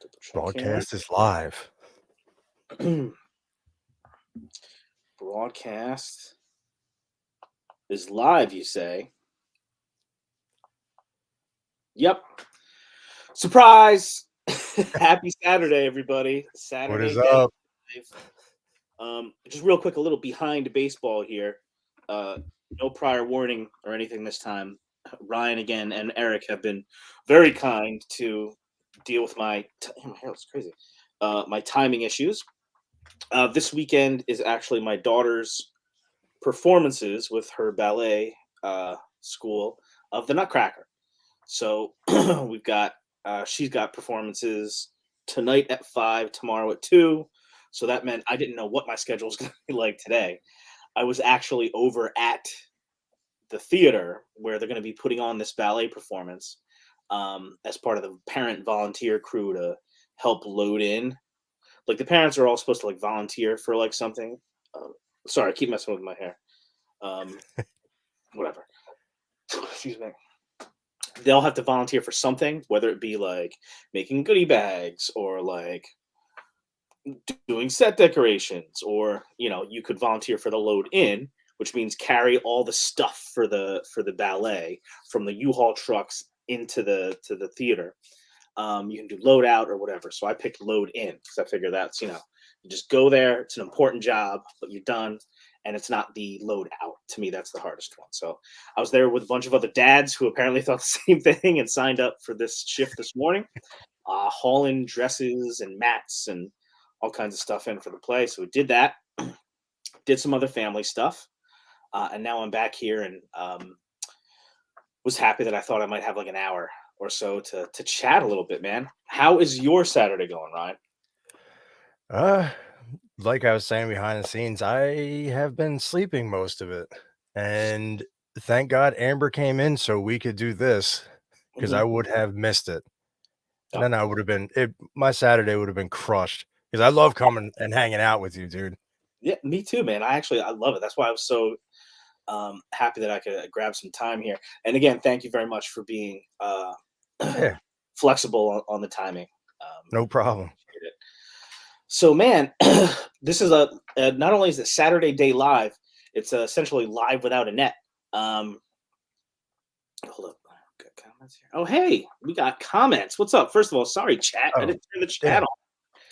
Double checking. Broadcast is live. Broadcast is live, you say? Yep. Surprise! Happy Saturday, everybody. What Saturday is Dead up? Live. Just real quick, a little behind baseball here. No prior warning or anything this time. Ryan again and Eric have been very kind to deal with my hair looks crazy. My timing issues. This weekend is actually my daughter's performances with her ballet school of the Nutcracker. So we've got she's got performances tonight at 5, tomorrow at 2. So that meant I didn't know what my schedule was going to be like today. I was actually over at the theater where they're going to be putting on this ballet performance as part of the parent volunteer crew to help load in. Like the parents are all supposed to like volunteer for like something. Sorry, I keep messing with my hair. Whatever. Excuse me. They'll have to volunteer for something, whether it be like making goodie bags or like doing set decorations, or you could volunteer for the load in, which means carry all the stuff for the ballet from the U-Haul trucks into the theater. You can do load out or whatever. So I picked load in because I figure that's you just go there. It's an important job, but you're done, and it's not the load out. To me, that's the hardest one. So I was there with a bunch of other dads who apparently thought the same thing and signed up for this shift this morning, hauling dresses and mats and all kinds of stuff in for the play. So we did that, did some other family stuff, and now I'm back here and was happy that I thought I might have like an hour or so to chat a little bit, man. How is your Saturday going, Ryan? Uh, like I was saying behind the scenes, I have been sleeping most of it. And thank God Amber came in so we could do this because Hmm. I would have missed it. And Oh, then I would have been my Saturday would have been crushed because I love coming and hanging out with you, dude. yeah, me too, man. I love it. That's why I was so happy that I could grab some time here. And again, thank you very much for being Yeah, flexible on the timing. no problem. Appreciate it. So, man, this is not only is it Saturday Day Live, it's essentially live without a net. Um, Hold up. Got comments here. Oh, hey, we got comments. What's up? First of all, sorry, chat. I Oh, didn't turn the chat yeah. on.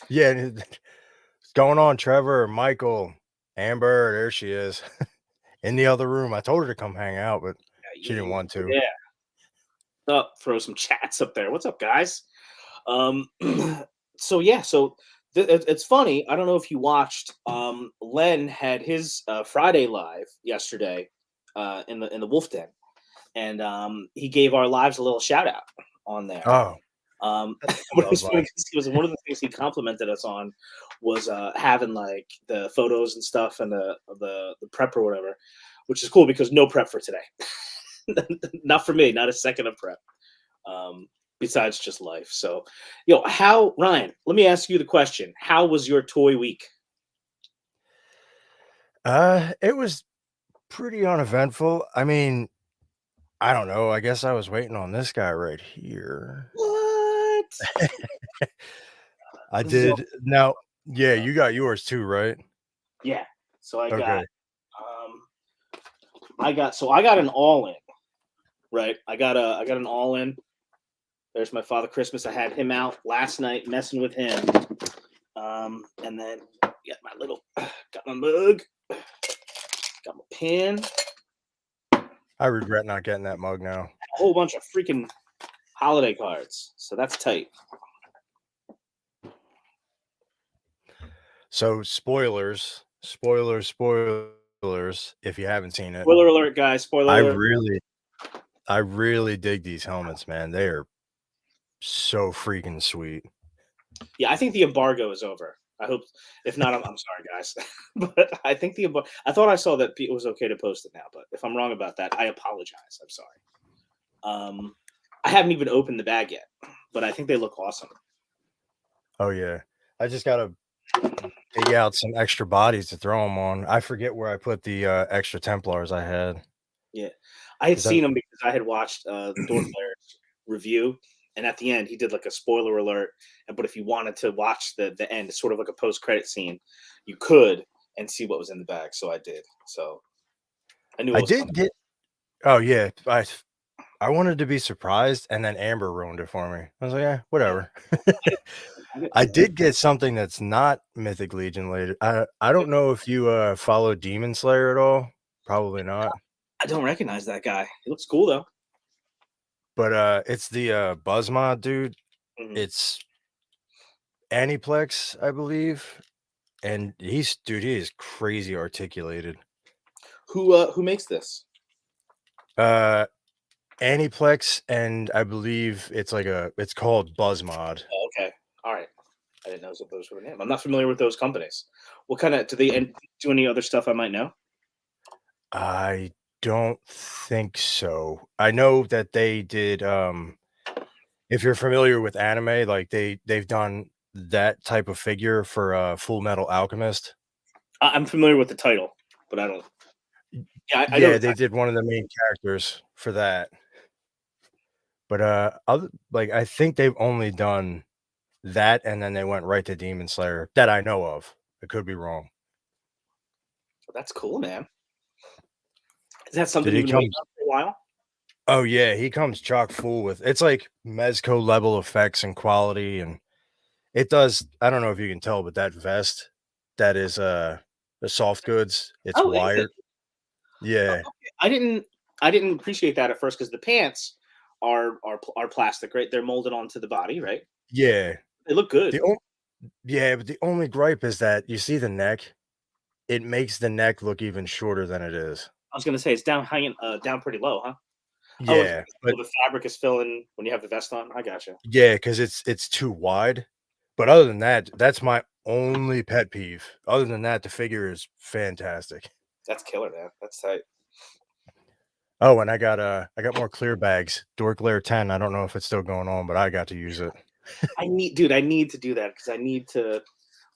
Yeah, what's going on, Trevor, Michael, Amber? There she is in the other room. I told her to come hang out, but she didn't want to. Yeah. Throw some chats up there. What's up, guys? Um, so yeah, it's funny. I don't know if you watched. Len had his Friday live yesterday in the Wolf Den, and he gave our lives a little shout out on there. Oh, But that's what it I was was funny like. 'cause it was one of the things he complimented us on was having like the photos and stuff and the prep or whatever, which is cool because no prep for today. Not for me, not a second of prep. Besides just life. So, how Ryan? Let me ask you the question: how was your toy week? It was pretty uneventful. I mean, I don't know. I guess I was waiting on this guy right here. What? I This is all. did. Now, yeah, you got yours too, right? Yeah. So I got Okay. um I got an all in, right? I got an all in. There's my Father Christmas. I had him out last night messing with him. And then got my little got my mug, got my pen, I regret not getting that mug now. a whole bunch of freaking holiday cards. So that's tight. So, spoilers, if you haven't seen it. Spoiler alert, guys. Spoiler I alert. really I really dig these helmets, man. They are so freaking sweet. Yeah, I think the embargo is over. I hope. If not, I'm sorry, guys. But I think I thought I saw that it was okay to post it now, but if I'm wrong about that, I apologize. I'm sorry. Um, I haven't even opened the bag yet, but I think they look awesome. Oh yeah. I just gotta dig out some extra bodies to throw them on. I forget where I put the extra Templars I had. Yeah, I had Is that seen them because I had watched the Door Players review, And at the end, he did like a spoiler alert. But if you wanted to watch the end, sort of like a post credit scene, you could and see what was in the bag. So I did. So I knew it I was did coming. get. Oh yeah, I wanted to be surprised, and then Amber ruined it for me. I was like, yeah, whatever. I did get something that's not Mythic Legion related. I don't know if you follow Demon Slayer at all. Probably not. I don't recognize that guy. He looks cool though. But it's the Buzzmod dude. Mhm. It's Aniplex, I believe. And he is crazy articulated. Who makes this? Uh Aniplex, and I believe it's called Buzzmod. Oh, okay. All right. I didn't know those were the name. I'm not familiar with those companies. What kind of do they do any other stuff I might know? I don't think so. I know that they did if you're familiar with anime, like they've done that type of figure for Full Metal Alchemist. I'm familiar with the title, but I don't. Yeah, I know Yeah, the they title. did one of the main characters for that. But other like I think they've only done that, and then they went right to Demon Slayer that I know of. I could be wrong. That's cool, man. Is that Did something he you've been waiting come? on for a while? Oh yeah, he comes chock full with it's like Mezco level effects and quality, and it does. I don't know if you can tell, but that vest that is the soft goods. It's Oh, is it? wired. Yeah, I didn't. I didn't appreciate that at first because the pants are plastic, right? They're molded onto the body, right? yeah. They look good. The on- yeah, but the only gripe is that you see the neck. It makes the neck look even shorter than it is. I was gonna say it's down hanging down pretty low, huh? Oh, it's Yeah, because but the fabric is filling when you have the vest on. I gotcha. yeah, because it's too wide. But other than that, that's my only pet peeve. Other than that, the figure is fantastic. That's killer, man. That's tight. Oh, and I got more clear bags. Dork Lair 10. I don't know if it's still going on, but I got to use it. I need to do that because I need to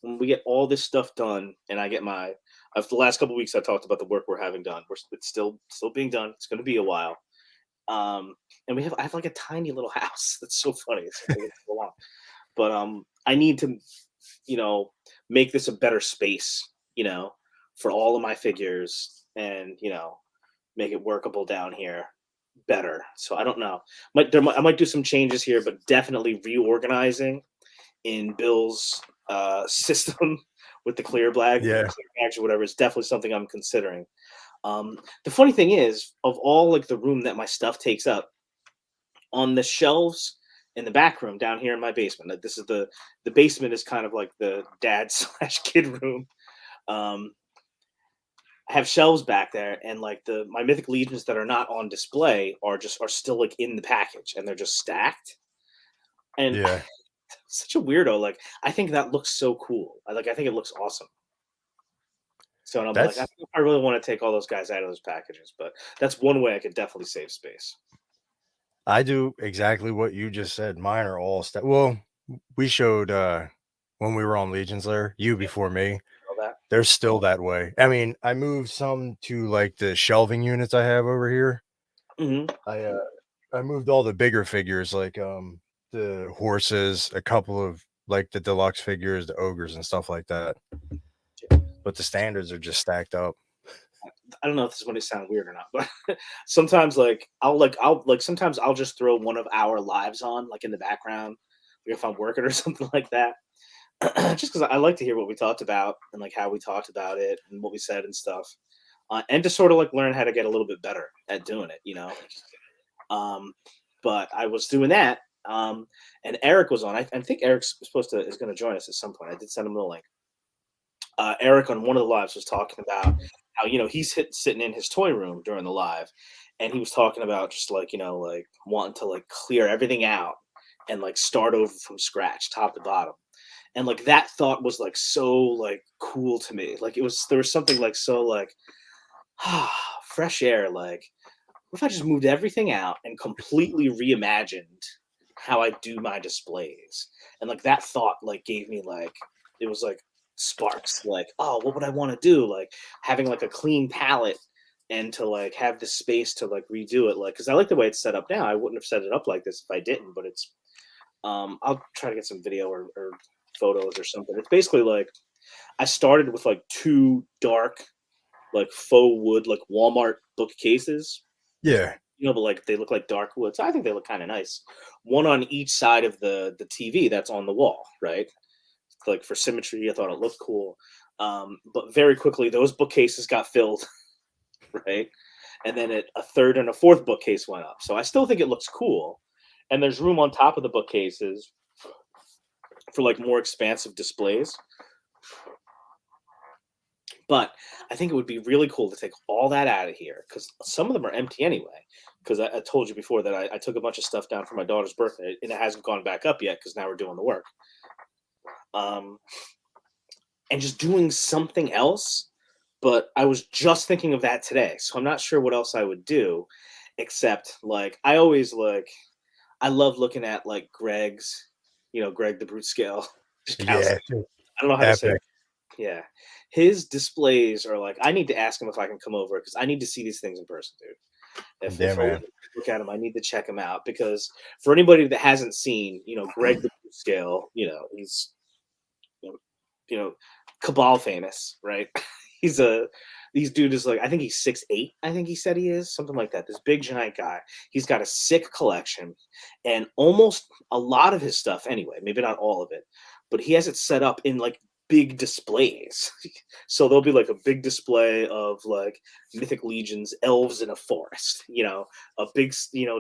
when we get all this stuff done and I get my of the last couple weeks I talked about the work we're having done. It's still being done. It's going to be a while. And I have like a tiny little house. That's so funny. It's taking so long. But I need to, you know, make this a better space, for all of my figures and, make it workable down here better. So I don't know. I might do some changes here, but definitely reorganizing in Bill's system with the Yeah. clear bags or whatever is definitely something I'm considering. The funny thing is, of all like the room that my stuff takes up, on the shelves in the back room down here in my basement. Like this is the basement is kind of like the dad slash kid room. Um, I have shelves back there, and like the my mythic legions that are not on display are still like in the package, and they're just stacked. And Yeah. such a weirdo. Like I think that looks so cool. I think it looks awesome. So and I'm like, That's I really want to take all those guys out of those packages, but that's one way I could definitely save space. I do exactly what you just said. Mine are all well, we showed when we were on Legion's Lair, you Yeah, before me. all that. They're still that way. I mean, I moved some to like the shelving units I have over here. Hmm. I I moved all the bigger figures like the horses, a couple of like the deluxe figures, the ogres and stuff like that. But the standards are just stacked up. I don't know if this is going to sound weird or not, but sometimes sometimes I'll just throw one of our lives on like in the background, like if I'm working or something like that. Just because I like to hear what we talked about and like how we talked about it and what we said and stuff, and to sort of like learn how to get a little bit better at doing it. Um, but I was doing that, and Eric was on. I think Eric's is going to join us at some point. I did send him the link. Eric on one of the lives was talking about how sitting in his toy room during the live, and he was talking about just like like wanting to like clear everything out and like start over from scratch, top to bottom. And like that thought was like so like cool to me. Like there was something like so like fresh air. Like what if I just moved everything out and completely reimagined how I do my displays? And like that thought like gave me like it was like sparks like, oh, what would I want to do? Like having like a clean palette and to like have the space to like redo it, like because I like the way it's set up now. I wouldn't have set it up like this if I didn't, but it's I'll try to get some video or photos or something. It's basically like I started with like two dark, like faux wood, like Walmart bookcases, Yeah. but like they look like dark wood. So I think they look kind of nice. One on each side of the TV that's on the wall, right? Like for symmetry, I thought it looked cool. But very quickly, those bookcases got filled, right? And then a third and a fourth bookcase went up. So I still think it looks cool. And there's room on top of the bookcases for like more expansive displays. But I think it would be really cool to take all that out of here because some of them are empty anyway. Because I told you before that I took a bunch of stuff down for my daughter's birthday and it hasn't gone back up yet because now we're doing the work. Um, and just doing something else. But I was just thinking of that today. So I'm not sure what else I would do except like I always like I love looking at like Greg's, Greg the Brute Scale. Yeah. I don't know how to say it. Epic. Yeah. His displays are like I need to ask him if I can come over because I need to see these things in person, dude. Yeah, If I man. look at him, I need to check him out because for anybody that hasn't seen, Greg the Brute Scale, he's you know, you know, Cabal famous, right? He's a these dude is like I think he's 6'8", I think he said he is, something like that. This big giant guy. He's got a sick collection and almost a lot of his stuff anyway, maybe not all of it, but he has it set up in like big displays. So there'll be like a big display of like Mythic Legions, elves in a forest, a big,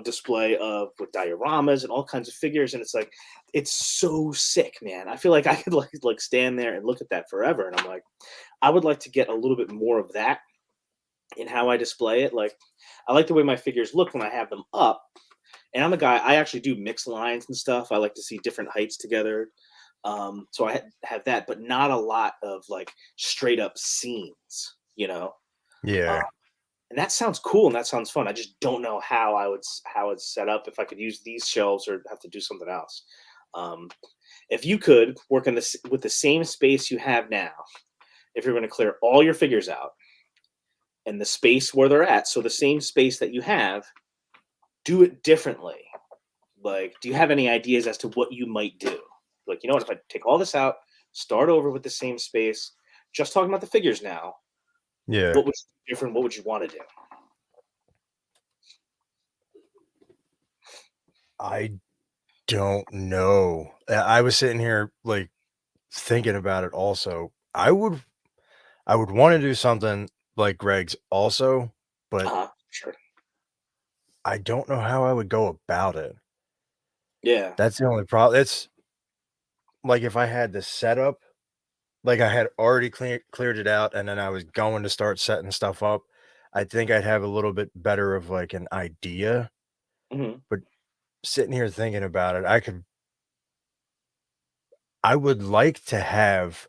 display of with dioramas and all kinds of figures. And it's like, it's so sick, man. I feel like I could like stand there and look at that forever. And I'm like, I would like to get a little bit more of that in how I display it. Like, I like the way my figures look when I have them up. And I'm a guy, I actually do mixed lines and stuff. I like to see different heights together. So I have that, but not a lot of like straight up scenes, Yeah. uh, and that sounds cool and that sounds fun. I just don't know how it's set up if I could use these shelves or have to do something else. Um, if you could work in this with the same space you have now, if you're going to clear all your figures out and the space where they're at, so the same space that you have, do it differently. Like, do you have any ideas as to what you might do? Like, if I take all this out, start over with the same space, just talking about the figures now, Yeah. what would you do different? What would you want to do? I don't know. I was sitting here like thinking about it also. I would want to do something like Greg's also, but Sure. I don't know how I would go about it. Yeah. That's the only problem. It's like if I had the setup, like I had already cleared it out and then I was going to start setting stuff up, I think I'd have a little bit better of like an idea. Hmm. But sitting here thinking about it, I would like to have,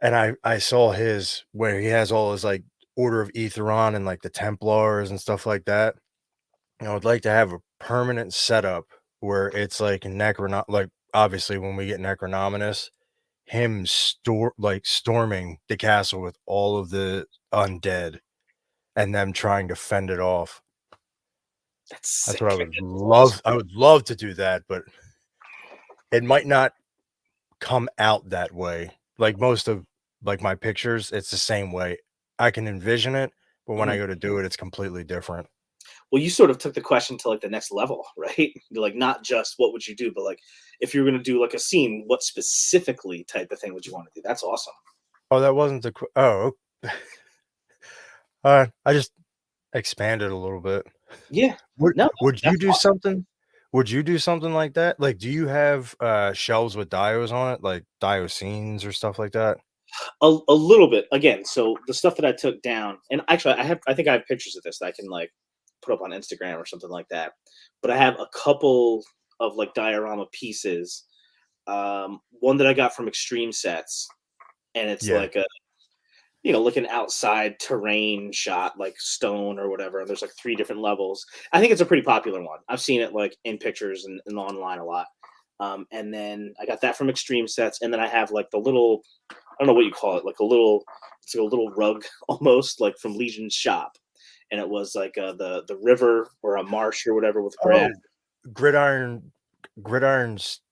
and I saw his where he has all his like Order of Aetheron and like the Templars and stuff like that. And I would like to have a permanent setup where it's like like obviously when we get Necronominus, him storming the castle with all of the undead and them trying to fend it off. That's That's sick, what I man. would That's love. awesome. I would love to do that, but it might not come out that way. Like most of like my pictures, it's the same way. I can envision it, but when I Mhm. go to do it, it's completely different. Well, you sort of took the question to like the next level, right? You're like not just what would you do, but like if you were going to do like a scene, what specifically type of thing would you want to do? That's awesome. Oh, that wasn't the I just expanded a little bit. Yeah. Would No, would you that's do awesome. something? Would you do something like that? Like, do you have shelves with dios on it, like dio scenes or stuff like that? A little bit. Again, so the stuff that I took down, and actually I think I have pictures of this that I can like put up on Instagram or something like that. But I have a couple of like diorama pieces. One that I got from Extreme Sets, and it's Yeah. like a like an outside terrain shot, like stone or whatever. And there's like three different levels. I think it's a pretty popular one. I've seen it like in pictures and online a lot. And then I got that from Extreme Sets, and then I have like the little don't know what you call it, like it's like a little rug almost, like from Legion's shop, and it was like the river or a marsh or whatever with grass. Oh, Gridiron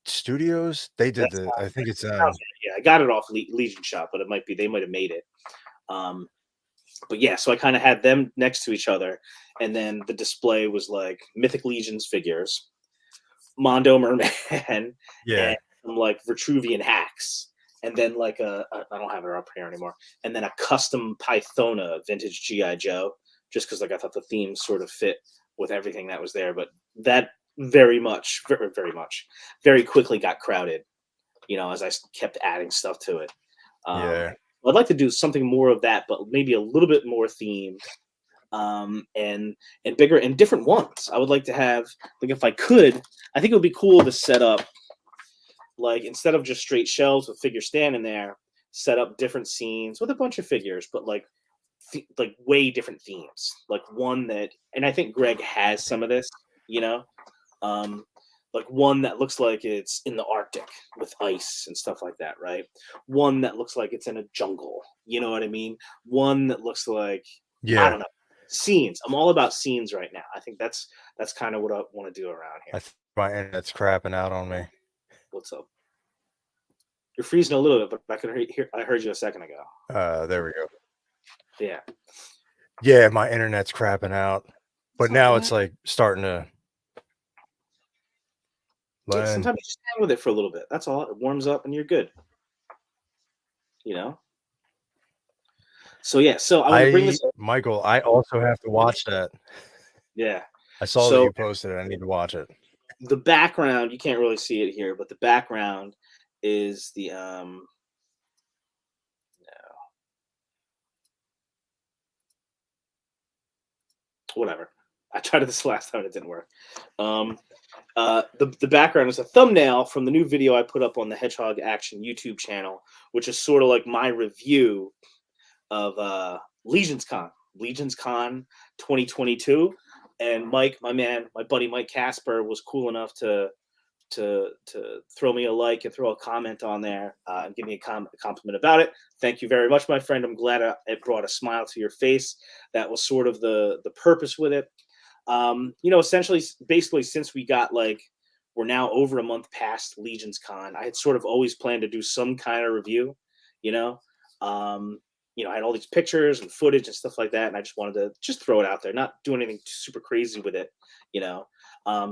Studios. They did That's the. I think it's yeah, I got it off Legion shop, but they might have made it. Um, but yeah, so I kind of had them next to each other, and then the display was like Mythic Legions figures, Mondo Merman, Yeah. and some like Vitruvian hacks, and then like I don't have it up here anymore, and then a custom Pythona vintage GI Joe, just because like I thought the themes sort of fit with everything that was there, but that very quickly got crowded, as I kept adding stuff to it. Um, Yeah. I'd like to do something more of that, but maybe a little bit more themed, and bigger and different ones. I would like to have, like, if I could, I think it would be cool to set up, like, instead of just straight shelves with figures standing there, set up different scenes with a bunch of figures, but like way different themes. Like one that, and I think Greg has some of this, you know, um, like one that looks like it's in the Arctic with ice and stuff like that, right? One that looks like it's in a jungle, you know what I mean? One that looks like, I Yeah. don't know, scenes. I'm all about scenes right now. I think that's kind of what I want to do around I here. think my internet's crapping out on me. What's up? You're freezing a little bit, but I could hear. I heard you a second ago. There we go. Yeah. Yeah, my internet's crapping out, but It's not now bad. it's like starting to Yeah, land. sometimes you just hang with it for a little bit. That's all. It warms up and you're good. You know. So yeah. So I want to bring this up. Michael, I also have to watch that. Yeah. I saw that So you posted it. I need to watch it. the background, you can't really see it here, but the background is the whatever. I tried it this last time and it didn't work. The background is a thumbnail from the new video I put up on the Hedgehog Action YouTube channel, which is sort of like my review of Legions Con 2022. And Mike, my man, my buddy Mike Casper was cool enough to throw me a like and throw a comment on there and give me a compliment about it. Thank you very much, my friend. I'm glad it brought a smile to your face. That was sort of the purpose with it. Essentially, basically, since we're now over a month past Legions Con, I had sort of always planned to do some kind of review, you know. I had all these pictures and footage and stuff like that, and I just wanted to just throw it out there, not do anything super crazy with it, you know.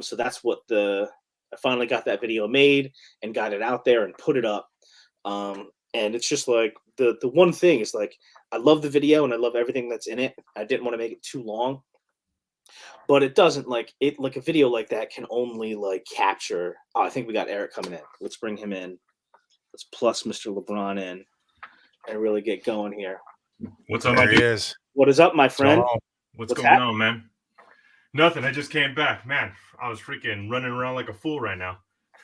So that's what I finally got that video made and got it out there and put it up. And it's just like the one thing is like I love the video and I love everything that's in it. I didn't want to make it too long, but it doesn't like a video like that can only like capture. Oh, I think we got Eric coming in. Let's bring him in. Let's plus Mr. LeBron in and really get going here. What's up, my There he dude? is. What is up, my friend? What's going on, man? Nothing. I just came back, man. I was freaking running around like a fool right now.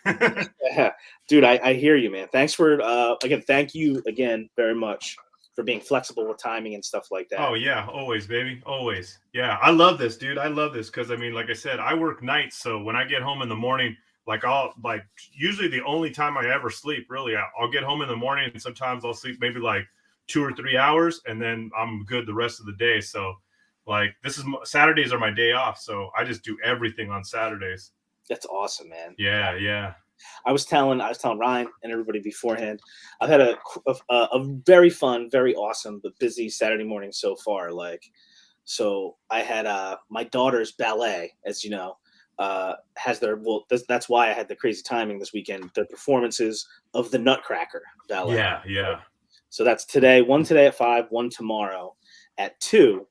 Yeah. Dude, I hear you, man. Thanks for again. Thank you again very much for being flexible with timing and stuff like that. Oh yeah, always, baby, always. Yeah, I love this, dude. I love this because I mean, like I said, I work nights, so when I get home in the morning, I'll usually the only time I ever sleep, really, I'll get home in the morning and sometimes I'll sleep maybe like 2 or 3 hours, and then I'm good the rest of the day. So, like, Saturdays are my day off, so I just do everything on Saturdays. That's awesome, man. Yeah, yeah. I was telling Ryan and everybody beforehand, I've had a very fun, very awesome, but busy Saturday morning so far. So I had my daughter's ballet, as you know, has that's why I had the crazy timing this weekend. The performances of the Nutcracker ballet. Yeah, yeah. So that's today. One today at 5, one tomorrow at 2.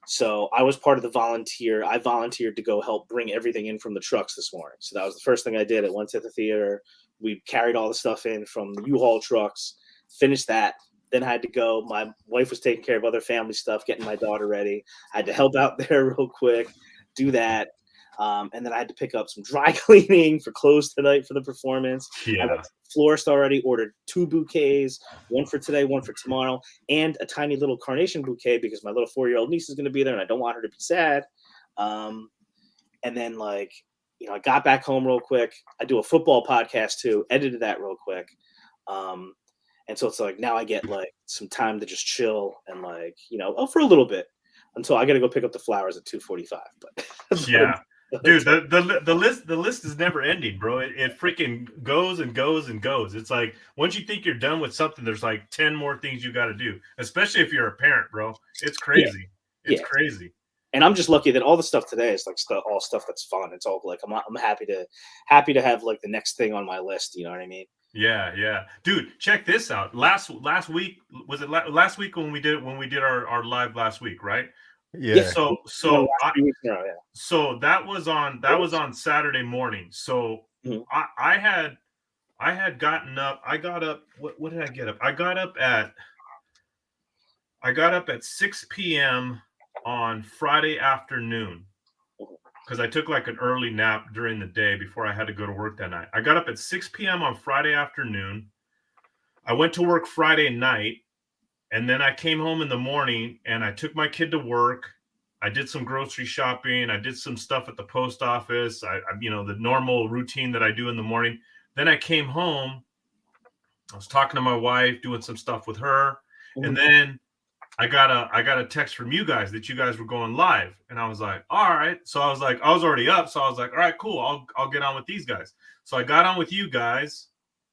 So I was part of the volunteer. I volunteered to go help bring everything in from the trucks this morning. So that was the first thing I did. I went to the theater. We carried all the stuff in from the U-Haul trucks, finished that. Then I had to go. My wife was taking care of other family stuff, getting my daughter ready. I had to help out there real quick, do that. And then I had to pick up some dry cleaning for clothes tonight for the performance. Yeah. I went to the florist already, ordered 2 bouquets, one for today, one for tomorrow, and a tiny little carnation bouquet because my little 4-year-old niece is going to be there and I don't want her to be sad. And then I got back home real quick. I do a football podcast too, edited that real quick. And And so it's like now I get like some time to just chill and like, for a little bit until I got to go pick up the flowers at 2:45. But Yeah. Dude, the list is never ending, bro. It freaking goes and goes and goes. It's like once you think you're done with something, there's like 10 more things you got to do. Especially if you're a parent, bro. It's crazy. It's crazy. And I'm just lucky that all the stuff today is like all stuff that's fun. It's all like I'm happy to have like the next thing on my list. You know what I mean? Yeah, yeah, dude. Check this out. Last week was it last week when we did our live last week, right? Yeah. So that was on Saturday morning. So Mhm. I had gotten up. I got up. What did I get up? I got up at 6 p.m. on Friday afternoon because I took like an early nap during the day before I had to go to work that night. I got up at 6 p.m. on Friday afternoon. I went to work Friday night, and then I came home in the morning and I took my kid to work. I did some grocery shopping. I did some stuff at the post office. I the normal routine that I do in the morning. Then I came home. I was talking to my wife, doing some stuff with her, and then I got a text from you guys that you guys were going live, and I was like, all right. So I was like, I was already up, so I was like, all right, cool. I'll get on with these guys. So I got on with you guys,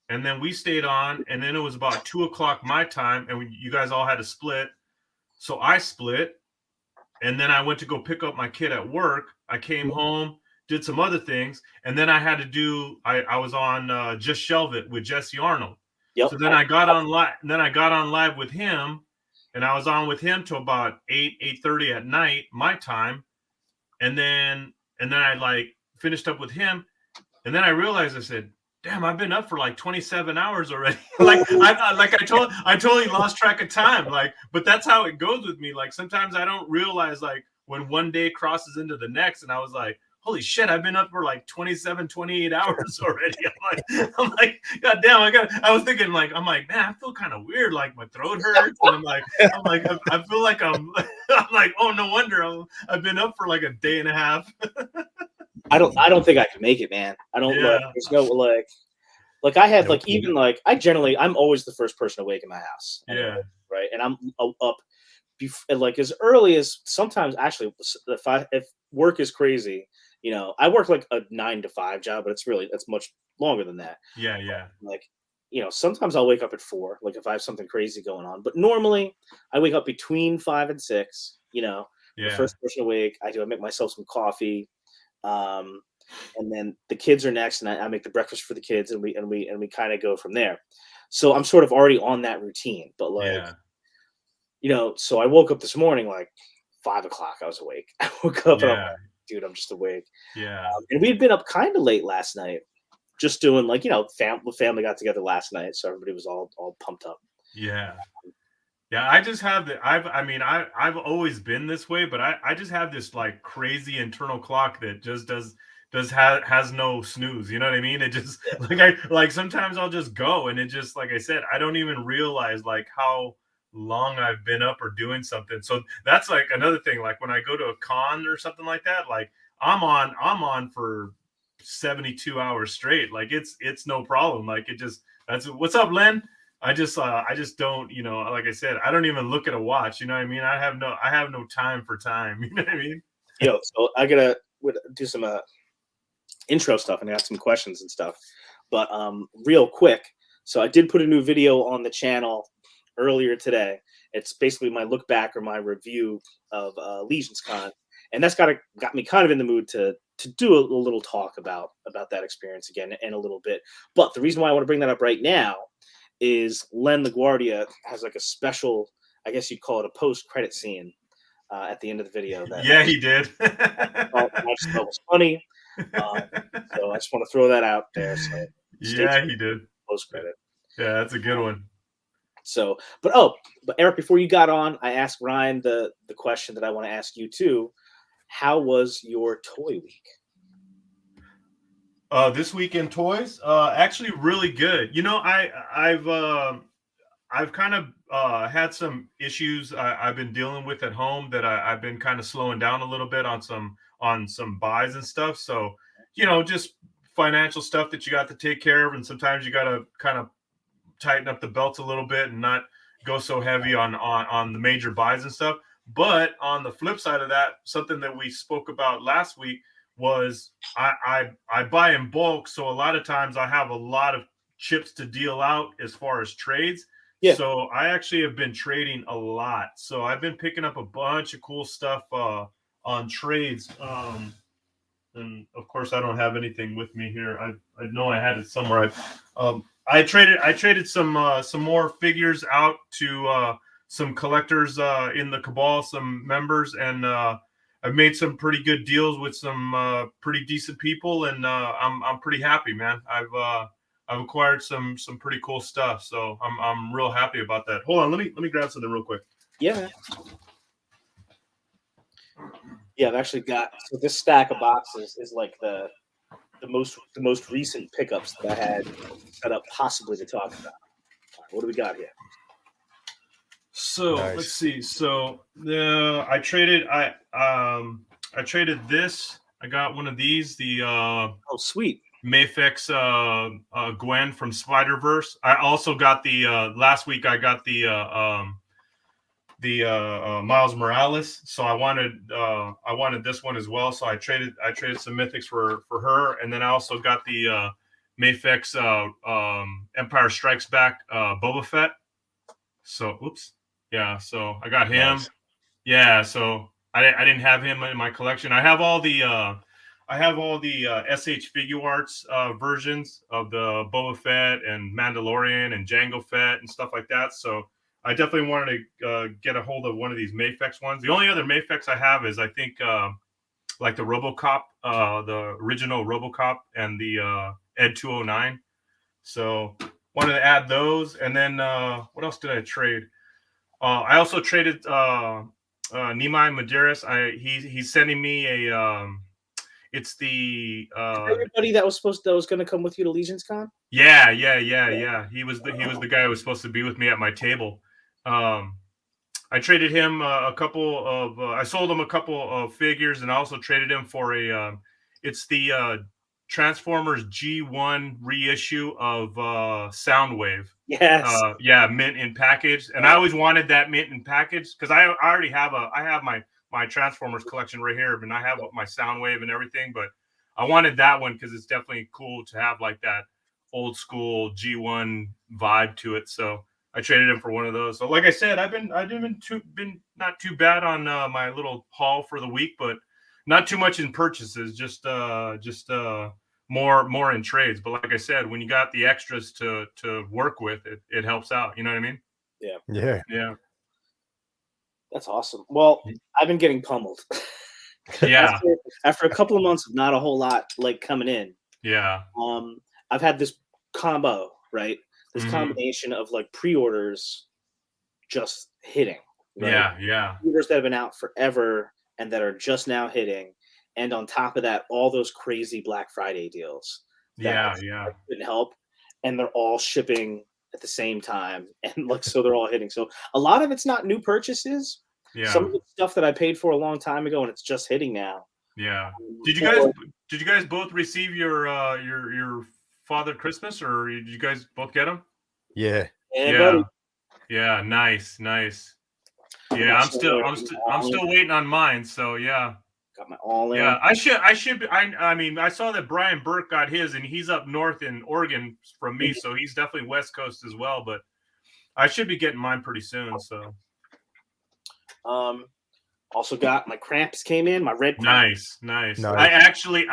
and then we stayed on, and then it was about 2:00 my time, and you guys all had to split. So I split, and then I went to go pick up my kid at work. I came home, did some other things, and then I had to do. I was on Just Shelve It with Jesse Arnold. Yep. So then I got on live. Then I got on live with him. And I was on with him till about 8:30 at night, my time. And then I like finished up with him. And then I realized, I said, damn, I've been up for like 27 hours already. I totally lost track of time. Like, but that's how it goes with me. Like sometimes I don't realize like when one day crosses into the next, and I was like, holy shit, I've been up for like 27, 28 hours already. I'm like, God damn, I was thinking like, I'm like, man, I feel kind of weird. Like my throat hurts. And I feel like I'm like, oh, no wonder I've been up for like a day and a half. I don't think I can make it, man. I don't there's no like I had like even like I'm always the first person awake in my house. Yeah. Right. And I'm up like as early as sometimes actually if work is crazy, I work like a 9 to 5 job, but that's much longer than that. Yeah. Yeah. Like, sometimes I'll wake up at 4, like if I have something crazy going on, but normally I wake up between 5 and 6, the first person awake. I make myself some coffee. And then the kids are next, and I make the breakfast for the kids, and we kind of go from there. So I'm sort of already on that routine, but like, so I woke up this morning like 5 o'clock. I was awake. I woke up and I'm like, dude, I'm just awake. Yeah. And we had been up kind of late last night, just doing like family got together last night, so everybody was all pumped up. Yeah. Yeah, I just have I've always been this way, but I just have this like crazy internal clock that just has no snooze. You know what I mean? It just like sometimes I'll just go, and it just, like I said, I don't even realize like how long I've been up or doing something. So that's like another thing. Like when I go to a con or something like that, like I'm on for 72 hours straight. Like it's no problem. Like that's what's up, Len? I just don't, like I said, I don't even look at a watch. You know what I mean? I have no time for time. You know what I mean? So I gotta do some intro stuff, and I got some questions and stuff. But real quick, so I did put a new video on the channel earlier today. It's basically my look back or my review of Legions Con, and that's got me kind of in the mood to do a little talk about that experience again in a little bit. But the reason why I want to bring that up right now is Len LaGuardia has like a special, I guess you'd call it a post-credit scene at the end of the video. He did. I just thought was funny. So I just want to throw that out there. So he did. Post-credit. Yeah, that's a good one. So, but Eric, before you got on, I asked Ryan the question that I want to ask you too. How was your toy week? This week in toys, actually really good. I've kind of had some issues I've been dealing with at home that I've been kind of slowing down a little bit on some buys and stuff. So, just financial stuff that you got to take care of, and sometimes you got to kind of tighten up the belts a little bit and not go so heavy on the major buys and stuff. But on the flip side of that, something that we spoke about last week was I buy in bulk, so a lot of times I have a lot of chips to deal out as far as trades. Yeah. So I actually have been trading a lot. So I've been picking up a bunch of cool stuff on trades. And of course, I don't have anything with me here. I know I had it somewhere. I traded some more figures out to some collectors in the Cabal, some members, and I've made some pretty good deals with some pretty decent people, and I'm pretty happy, man. I've acquired some pretty cool stuff, so I'm real happy about that. Hold on, let me grab something real quick. Yeah. Yeah, I've actually got, so this stack of boxes is like the most recent pickups that I had set up possibly to talk about. All right, what do we got here? So Nice. let's see. So I traded this. I got one of these, the Oh, sweet. Mafex Gwen from Spider-Verse. I also got the last week I got the Miles Morales. So I wanted this one as well. So I traded some mythics for her, and then I also got the Mafex Empire Strikes Back Boba Fett. So oops. Yeah, so I got him. Nice. Yeah, so I didn't have him in my collection. I have all the SH Figure Arts versions of the Boba Fett and Mandalorian and Jango Fett and stuff like that. So I definitely wanted to get a hold of one of these Mafex ones. The only other Mafex I have is I think like the RoboCop, the original RoboCop, and the Ed 209. So wanted to add those, and then what else did I trade? I also traded Nimai Medeiros. He's sending me a it's the Everybody that was going to come with you to Legion's Con? yeah. He was the guy who was supposed to be with me at my table. I traded him a couple of I sold him a couple of figures, and I also traded him for a it's the Transformers G1 reissue of Soundwave. Yes. Yeah, mint in package, and I always wanted that mint in package because I already have my Transformers collection right here, and I have my Soundwave and everything. But I wanted that one because it's definitely cool to have like that old school G1 vibe to it. So I traded him for one of those. So like I said, I've been not too bad on my little haul for the week, but not too much in purchases. Just more in trades. But like I said, when you got the extras to work with, it helps out. You know what I mean? Yeah. That's awesome. Well, I've been getting pummeled. Yeah. After a couple of months of not a whole lot like coming in. Yeah. I've had this combo, right? This Mhm. combination of like pre-orders just hitting. Right? Yeah. Pre-orders that have been out forever and that are just now hitting. And on top of that, all those crazy Black Friday deals. Yeah. I couldn't help. And they're all shipping at the same time. And like, so they're all hitting. So a lot of it's not new purchases. Yeah. Some of it's stuff that I paid for a long time ago and it's just hitting now. Yeah. Did you guys both receive your Father Christmas, or did you guys both get them? Yeah. Buddy. Yeah. Nice. Yeah, I'm still waiting on mine. So yeah. Got my all in. Yeah, I should. I mean, I saw that Brian Burke got his, and he's up north in Oregon from me, so he's definitely West Coast as well. But I should be getting mine pretty soon. So, also got my Krampus came in. My red. Nice. I actually.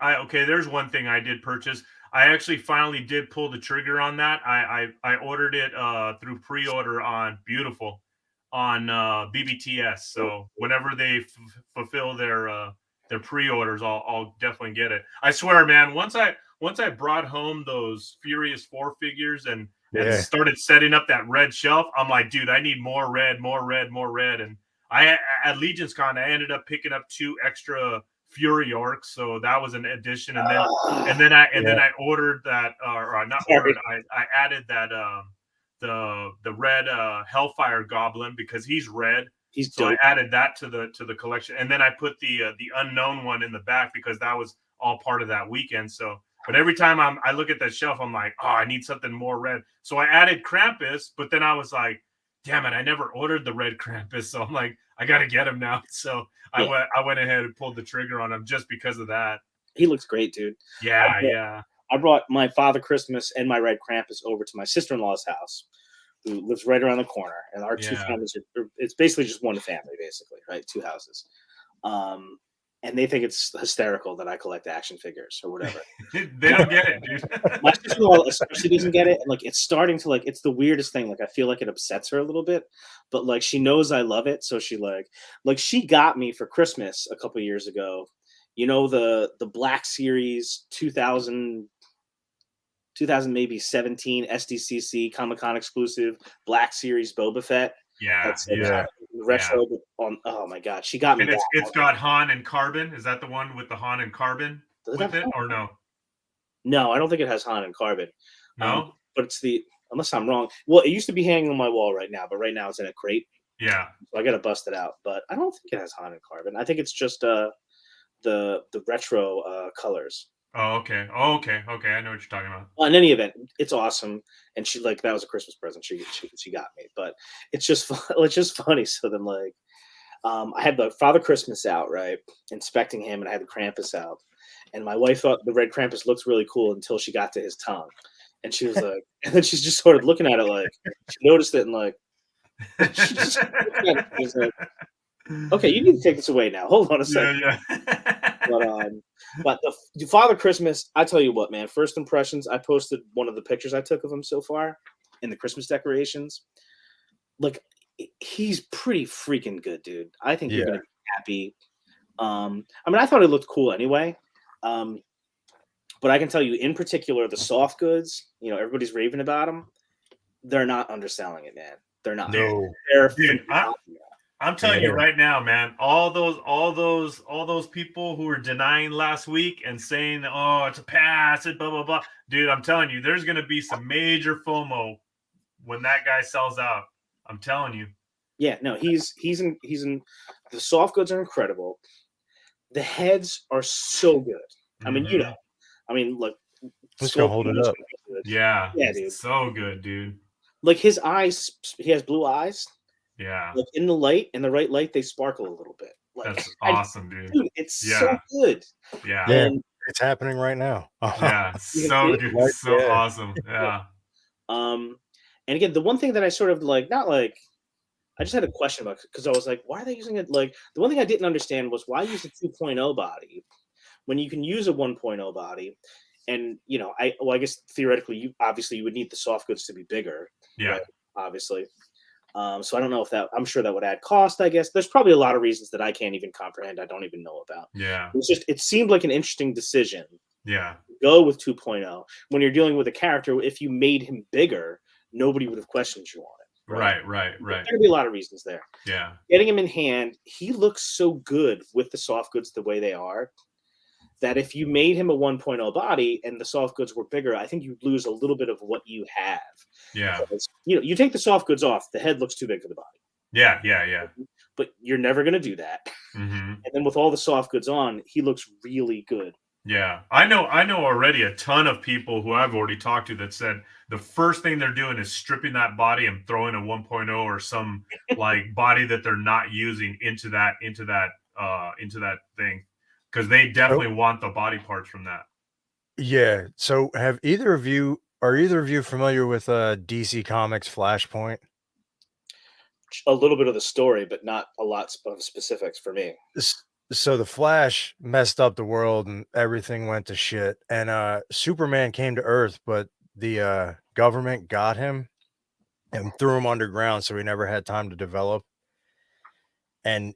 Okay, there's one thing I did purchase. I actually finally did pull the trigger on that. I ordered it through pre-order on BBTS. So whenever they fulfill their pre-orders, I'll definitely get it. I swear, man. Once I brought home those Furious 4 figures and started setting up that red shelf, I'm like, dude, I need more red. And I at Legion's Con, I ended up picking up 2 extra Fury Orcs, so that was an addition. And then I ordered that, or not ordered. I added that. The red Hellfire Goblin because he's red. So I added that to the collection, and then I put the unknown one in the back because that was all part of that weekend. So But every time I look at that shelf, I'm like, oh, I need something more red. So I added Krampus, but then I was like, damn it, I never ordered the red Krampus. So I'm like, I gotta get him now. So Yeah. I went ahead and pulled the trigger on him just because of that. He looks great, dude. Yeah, yeah. I brought my Father Christmas and my red Krampus over to my sister-in-law's house, who lives right around the corner, and our two Yeah. families it's basically just one family, basically, right? Two houses. And they think it's hysterical that I collect action figures or whatever. They don't get it, dude. My sister-in-law especially doesn't get it, and like it's starting to it's the weirdest thing. Like I feel like it upsets her a little bit, but like she knows I love it, so she like she got me for Christmas a couple years ago. You know the Black Series 2000 maybe 17 SDCC Comic-Con exclusive Black Series Boba Fett. Yeah, That's yeah. retro on. Oh my god, she got me. And that. it's got Han and Carbon. Is that the one with the Han and Carbon Does it with have it, Han? or no? No, I don't think it has Han and Carbon. No. But it's unless I'm wrong. Well, it used to be hanging on my wall right now, but right now it's in a crate. Yeah. So I gotta bust it out. But I don't think it has Han and Carbon. I think it's just the retro colors. Oh, okay. Oh, okay. Okay. I know what you're talking about. Well, in any event, it's awesome, and she that was a Christmas present she got me. But it's just it's just funny. So then I had the Father Christmas out, right, inspecting him, and I had the Krampus out, and my wife thought the red Krampus looks really cool until she got to his tongue, and she was like, and then she's just sort of looking at it like she noticed it and like she just she was like, okay, you need to take this away now. Hold on a second. Yeah. But the Father Christmas, I tell you what, man. First impressions. I posted one of the pictures I took of him so far in the Christmas decorations. Like he's pretty freaking good, dude. I think you're gonna be happy. I mean, I thought it looked cool anyway. But I can tell you, in particular, the soft goods. You know, everybody's raving about them. They're not underselling it, man. They're not. No. They're Dude, I'm telling you right now, man, all those people who were denying last week and saying, oh, it's a pass, and blah, blah, blah. Dude, I'm telling you, there's going to be some major FOMO when that guy sells out. I'm telling you. Yeah, no, he's in the soft goods are incredible. The heads are so good. I mean, you know, look, who's gonna hold it up? Yeah, dude, so good, dude. Like his eyes, he has blue eyes. Yeah, like in the light, in the right light, they sparkle a little bit. Like, that's awesome, dude. It's so good. Yeah, and, it's happening right now. Yeah, so good, so awesome. Yeah. And again, the one thing that I sort of I just had a question about because I was like, why are they using it? Like the one thing I didn't understand was why use a 2.0 body when you can use a 1.0 body. And you know, I guess theoretically, you would need the soft goods to be bigger. Yeah, right? Obviously. So I don't know if I'm sure that would add cost. I guess there's probably a lot of reasons that I can't even comprehend. I don't even know about. Yeah, it seemed like an interesting decision. Yeah, go with 2.0 when you're dealing with a character. If you made him bigger, nobody would have questioned you on it. Right. There could be a lot of reasons there. Yeah, getting him in hand, he looks so good with the soft goods the way they are. That if you made him a 1.0 body and the soft goods were bigger, I think you'd lose a little bit of what you have. Yeah. Because, you take the soft goods off, the head looks too big for the body. Yeah. But you're never going to do that. Mm-hmm. And then with all the soft goods on, he looks really good. Yeah. I know already a ton of people who I've already talked to that said the first thing they're doing is stripping that body and throwing a 1.0 or some like body that they're not using into that thing. Because they definitely want the body parts from that. Yeah. So are either of you familiar with DC Comics Flashpoint? A little bit of the story, but not a lot of specifics for me. So the Flash messed up the world and everything went to shit. And Superman came to Earth, but the government got him and threw him underground, so he never had time to develop. And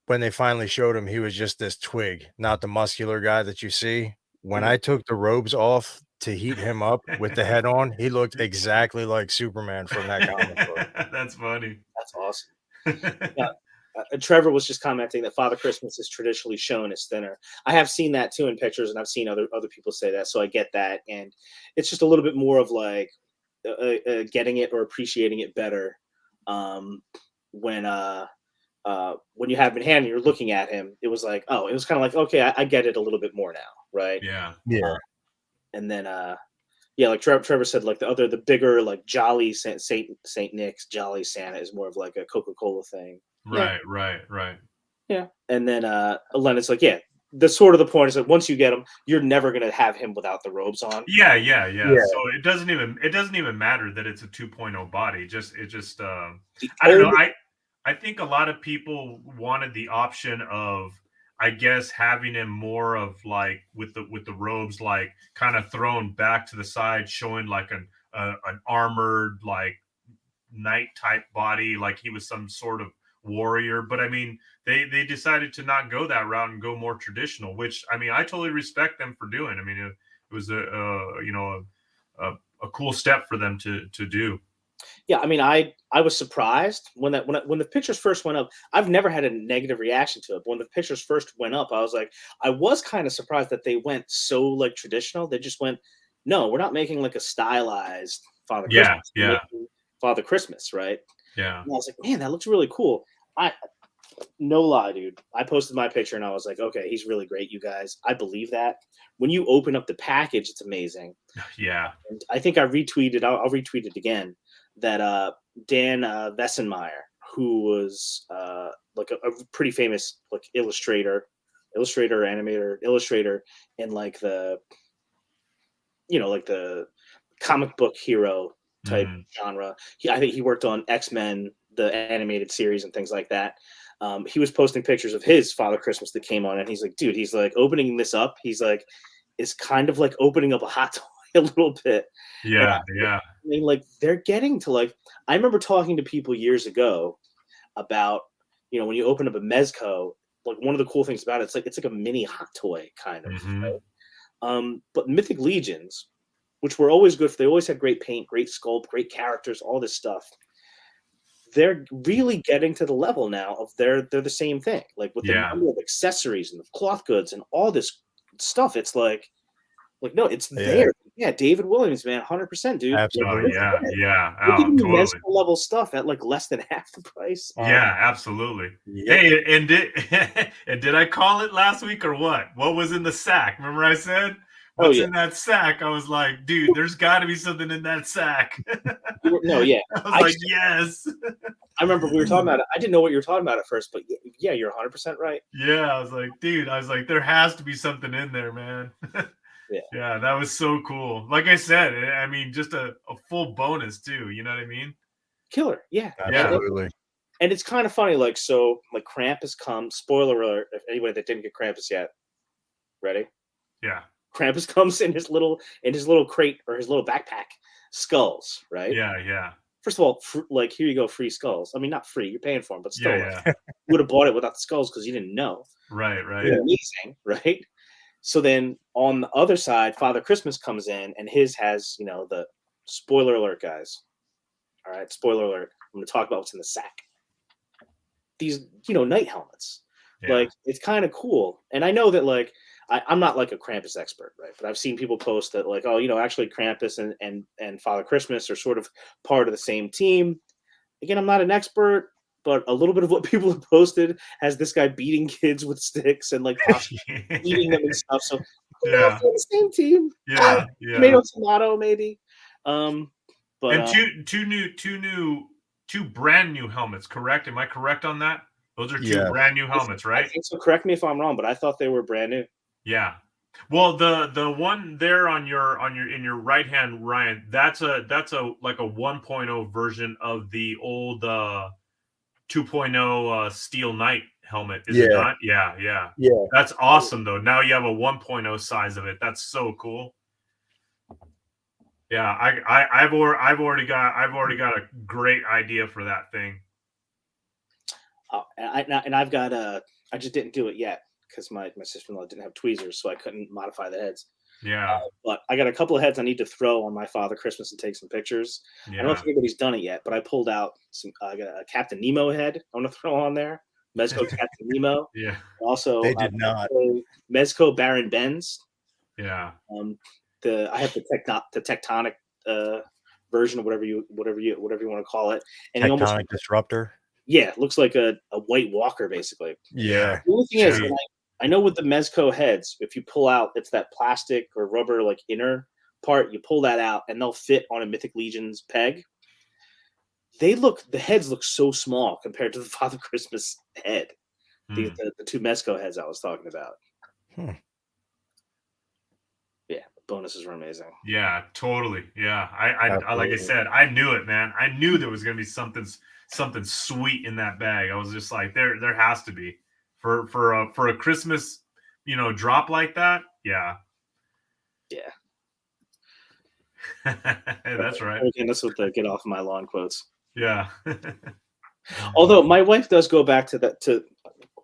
when they finally showed him, he was just this twig, not the muscular guy that you see. When I took the robes off to heat him up with the head on, he looked exactly like Superman from that comic book. That's funny. That's awesome. Yeah. Trevor was just commenting that Father Christmas is traditionally shown as thinner. I have seen that too in pictures, and I've seen other people say that, so I get that. And it's just a little bit more of like getting it or appreciating it better when you have him in hand and you're looking at him. It was like, oh, it was kind of like, okay, I get it a little bit more now, right? Yeah. and then yeah, like Trevor said, like the bigger like Jolly Saint Nick's Jolly Santa is more of like a Coca-Cola thing. Right, right. Yeah, and then Leonard's like, yeah, the sort of the point is that once you get him, you're never gonna have him without the robes on. Yeah. Yeah. So it doesn't even matter that it's a 2.0 body. It just The I don't know. only- I think a lot of people wanted the option of, I guess, having him more of like with the robes like kind of thrown back to the side, showing like an armored like knight type body, like he was some sort of warrior. But I mean, they decided to not go that route and go more traditional, which I mean, I totally respect them for doing. I mean, it was a cool step for them to do. Yeah, I mean, I was surprised when the pictures first went up. I've never had a negative reaction to it. But when the pictures first went up, I was like, I was kind of surprised that they went so like traditional. They just went, no, we're not making like a stylized Father Yeah, Christmas. We're making Father Christmas, right? Yeah. And I was like, man, that looks really cool. No lie, dude. I posted my picture and I was like, okay, he's really great, you guys. I believe that. When you open up the package, it's amazing. Yeah. And I think I retweeted. I'll retweet it again. That Dan Vessenmeyer, who was like a pretty famous like illustrator, animator, illustrator in like the like the comic book hero type genre. I think he worked on X-Men, the animated series, and things like that. He was posting pictures of his Father Christmas that came on, and he's like, dude, he's like opening this up. He's like, it's kind of like opening up a hot toy a little bit. Yeah. I mean, like they're getting to like. I remember talking to people years ago about when you open up a Mezco, like one of the cool things about it, it's like a mini hot toy kind of. Right? But Mythic Legions, which were always good, they always had great paint, great sculpt, great characters, all this stuff. They're really getting to the level now of they're the same thing, like with the number of accessories and the cloth goods and all this stuff. It's like no, it's there. Yeah, David Williams, man, 100%, dude. Absolutely. Yeah. We're giving you Totally. Mezco level stuff at like less than half the price. Yeah, absolutely. Yeah. Hey, and did I call it last week or what? What was in the sack? Remember I said what's in that sack? I was like, dude, there's got to be something in that sack. No, yeah. I was like, yes. I remember we were talking about it. I didn't know what you were talking about at first, but yeah, you're 100% right. Yeah, I was like, dude, there has to be something in there, man. Yeah, that was so cool. Like I said, I mean, just a full bonus too. You know what I mean? Killer, yeah. Absolutely. And it's kind of funny, like Krampus comes. Spoiler alert! If anybody that didn't get Krampus yet, ready? Yeah. Krampus comes in his little crate or his little backpack, skulls, right? Yeah. First of all, like here you go, free skulls. I mean, not free, you're paying for them, but still, Yeah. you would have bought it without the skulls because you didn't know. Right. They're amazing, right? So then on the other side, Father Christmas comes in and his has, the spoiler alert, guys. All right, spoiler alert. I'm going to talk about what's in the sack. These, night helmets. Yeah. Like, it's kind of cool. And I know that, like, I'm not like a Krampus expert, right? But I've seen people post that, like, oh, actually Krampus and Father Christmas are sort of part of the same team. Again, I'm not an expert, but a little bit of what people have posted has this guy beating kids with sticks and like eating them and stuff. So Yeah. they're the same team. Yeah. Tomato, maybe. But And two brand new helmets, correct? Am I correct on that? Those are two brand new helmets, right? I think so. Correct me if I'm wrong, but I thought they were brand new. Yeah. Well, the one there on your in your right hand, Ryan, that's a like a 1.0 version of the old 2.0 Steel Knight helmet, is it not? Yeah. That's awesome though. Now you have a 1.0 size of it. That's so cool. Yeah, I've already got a great idea for that thing. And I've got I just didn't do it yet because my sister-in-law didn't have tweezers, so I couldn't modify the heads. Yeah. But I got a couple of heads I need to throw on my Father Christmas and take some pictures. Yeah. I don't know if anybody's done it yet, but I pulled out some. I got a Captain Nemo head I want to throw on there. Mezco Captain Nemo. Yeah. Also, They did not. Mezco Baron Benz. Yeah. I have the tectonic version of whatever you want to call it, and Tectonic he Disruptor. looks like a White Walker basically. Yeah. The only thing is, I know with the Mezco heads, if you pull out, it's that plastic or rubber like inner part. You pull that out, and they'll fit on a Mythic Legion's peg. The heads look so small compared to the Father Christmas head. The two Mezco heads I was talking about. Yeah, bonuses were amazing. Yeah, totally. Yeah, I like I Absolutely. said, I knew it, man. I knew there was gonna be something sweet in that bag. I was just like, there has to be for a Christmas, drop like that. Yeah, Yeah. that's right. Again, that's what the get off my lawn quotes. Yeah. Although my wife does go back to that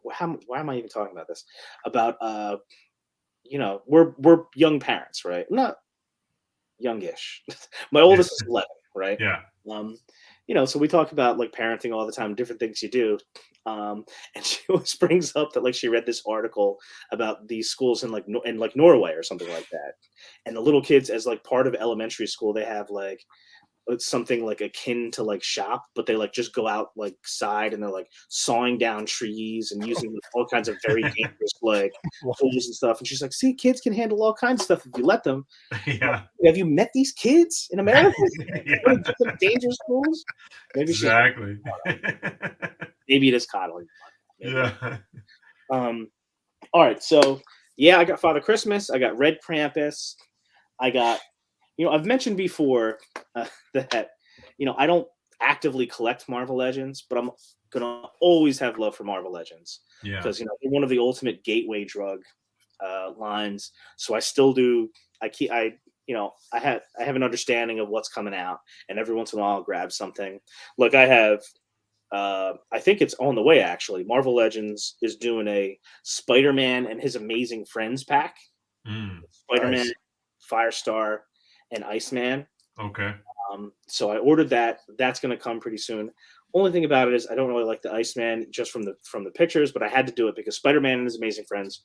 why am I even talking about this? About we're young parents, right? Not youngish. My oldest is 11, right? Yeah. So we talk about like parenting all the time, different things you do. And she always brings up that like she read this article about these schools in like Norway or something like that. And the little kids, as like part of elementary school, they have like it's something like akin to like shop, but they like just go out like side and they're like sawing down trees and using all kinds of very dangerous like tools and stuff. And she's like, "See, kids can handle all kinds of stuff if you let them." Yeah. Have you met these kids in America? Yeah. Dangerous schools? Maybe Exactly. maybe it is coddling. Maybe. Yeah. All right, so yeah, I got Father Christmas. I got Red Krampus. I got. I've mentioned before that, I don't actively collect Marvel Legends, but I'm going to always have love for Marvel Legends. Yeah. Because, they're one of the ultimate gateway drug lines. So I still do, I have an understanding of what's coming out. And every once in a while I'll grab something. Look, I have, I think it's on the way, actually. Marvel Legends is doing a Spider-Man and His Amazing Friends pack. Spider-Man, Nice. Firestar, and Iceman. Okay. So I ordered that. That's going to come pretty soon. Only thing about it is I don't really like the Iceman just from the pictures, but I had to do it because Spider-Man and His Amazing Friends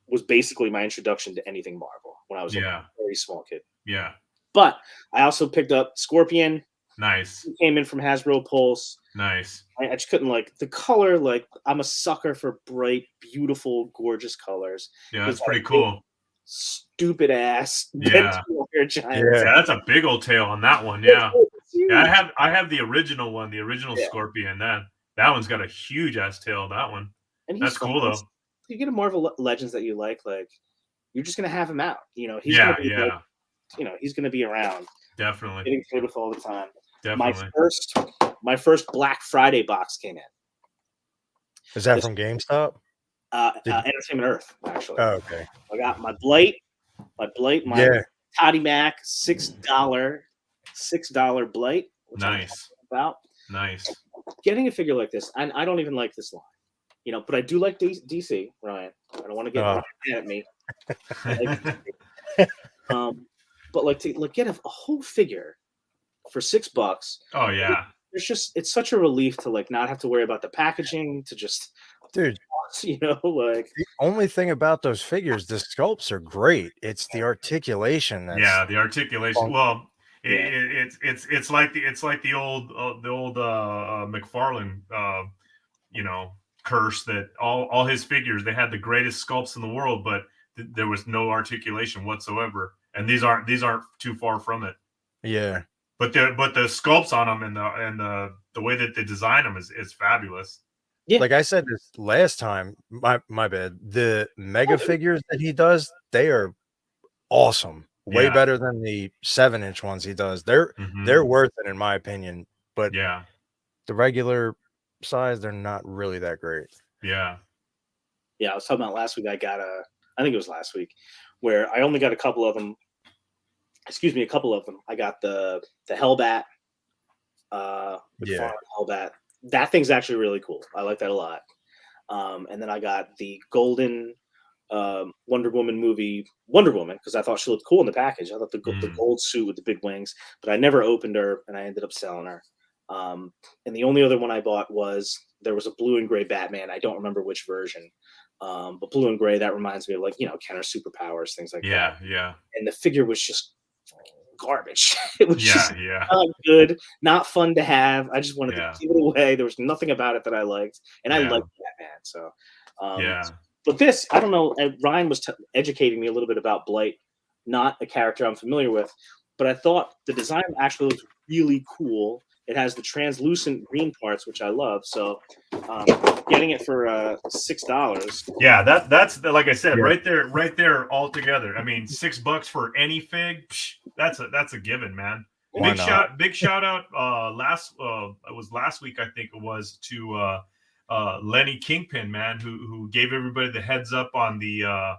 was basically my introduction to anything Marvel when I was a very small kid. Yeah. But I also picked up Scorpion. Nice. He came in from Hasbro Pulse. Nice. I just couldn't like the color. Like I'm a sucker for bright, beautiful, gorgeous colors. Yeah, that's pretty cool. Stupid ass. Yeah. Giant. Yeah, that's a big old tail on that one. Yeah. Yeah, I have the original one, the original Scorpion. That one's got a huge ass tail. That one. And that's cool though. You get a Marvel Legends that you like you're just gonna have him out. He's gonna be he's gonna be around. Definitely. Getting beautiful all the time. Definitely. My first Black Friday box came in. Is that from GameStop? Entertainment Earth, actually. Oh, okay. I got my Blight, Toddy Mac $6 Blight. Nice. About nice. Getting a figure like this, and I don't even like this line, but I do like DC, Ryan. I don't want to get mad at me. But to get a whole figure for $6. Oh yeah. It's such a relief to not have to worry about the packaging, to just dude, the only thing about those figures, the sculpts are great. It's the articulation. The articulation. Well, it's like the old McFarlane curse that all his figures, they had the greatest sculpts in the world, but there was no articulation whatsoever, and these aren't too far from it. Yeah. But the sculpts on them and the way that they design them is fabulous. Yeah. Like I said this last time, my bad. The mega figures that he does, they are awesome. Way better than the 7-inch ones he does. They're worth it in my opinion. But the regular size, they're not really that great. Yeah. Yeah, I was talking about last week. I think it was last week, where I only got a couple of them. I got the Hellbat. Hellbat. That thing's actually really cool. I like that a lot. And then I got the golden Wonder Woman movie, Wonder Woman, because I thought she looked cool in the package. I thought the gold suit with the big wings, but I never opened her, and I ended up selling her. And the only other one I bought there was a blue and gray Batman. I don't remember which version. But blue and gray, that reminds me of Kenner superpowers, things like that. Yeah. And the figure was just garbage. It was just not good, not fun to have. I just wanted to give it away. There was nothing about it that I liked, and I liked Batman. So But this, I don't know. Ryan was educating me a little bit about Blight, not a character I'm familiar with, but I thought the design actually looks really cool. It has the translucent green parts, which I love. So, getting it for $6. Yeah, that's like I said, Yeah. right there, all together. I mean, $6 for any fig, that's a given, man. Why Big shout out. It was last week, I think it was, to Lenny Kingpin, man, who gave everybody the heads up on the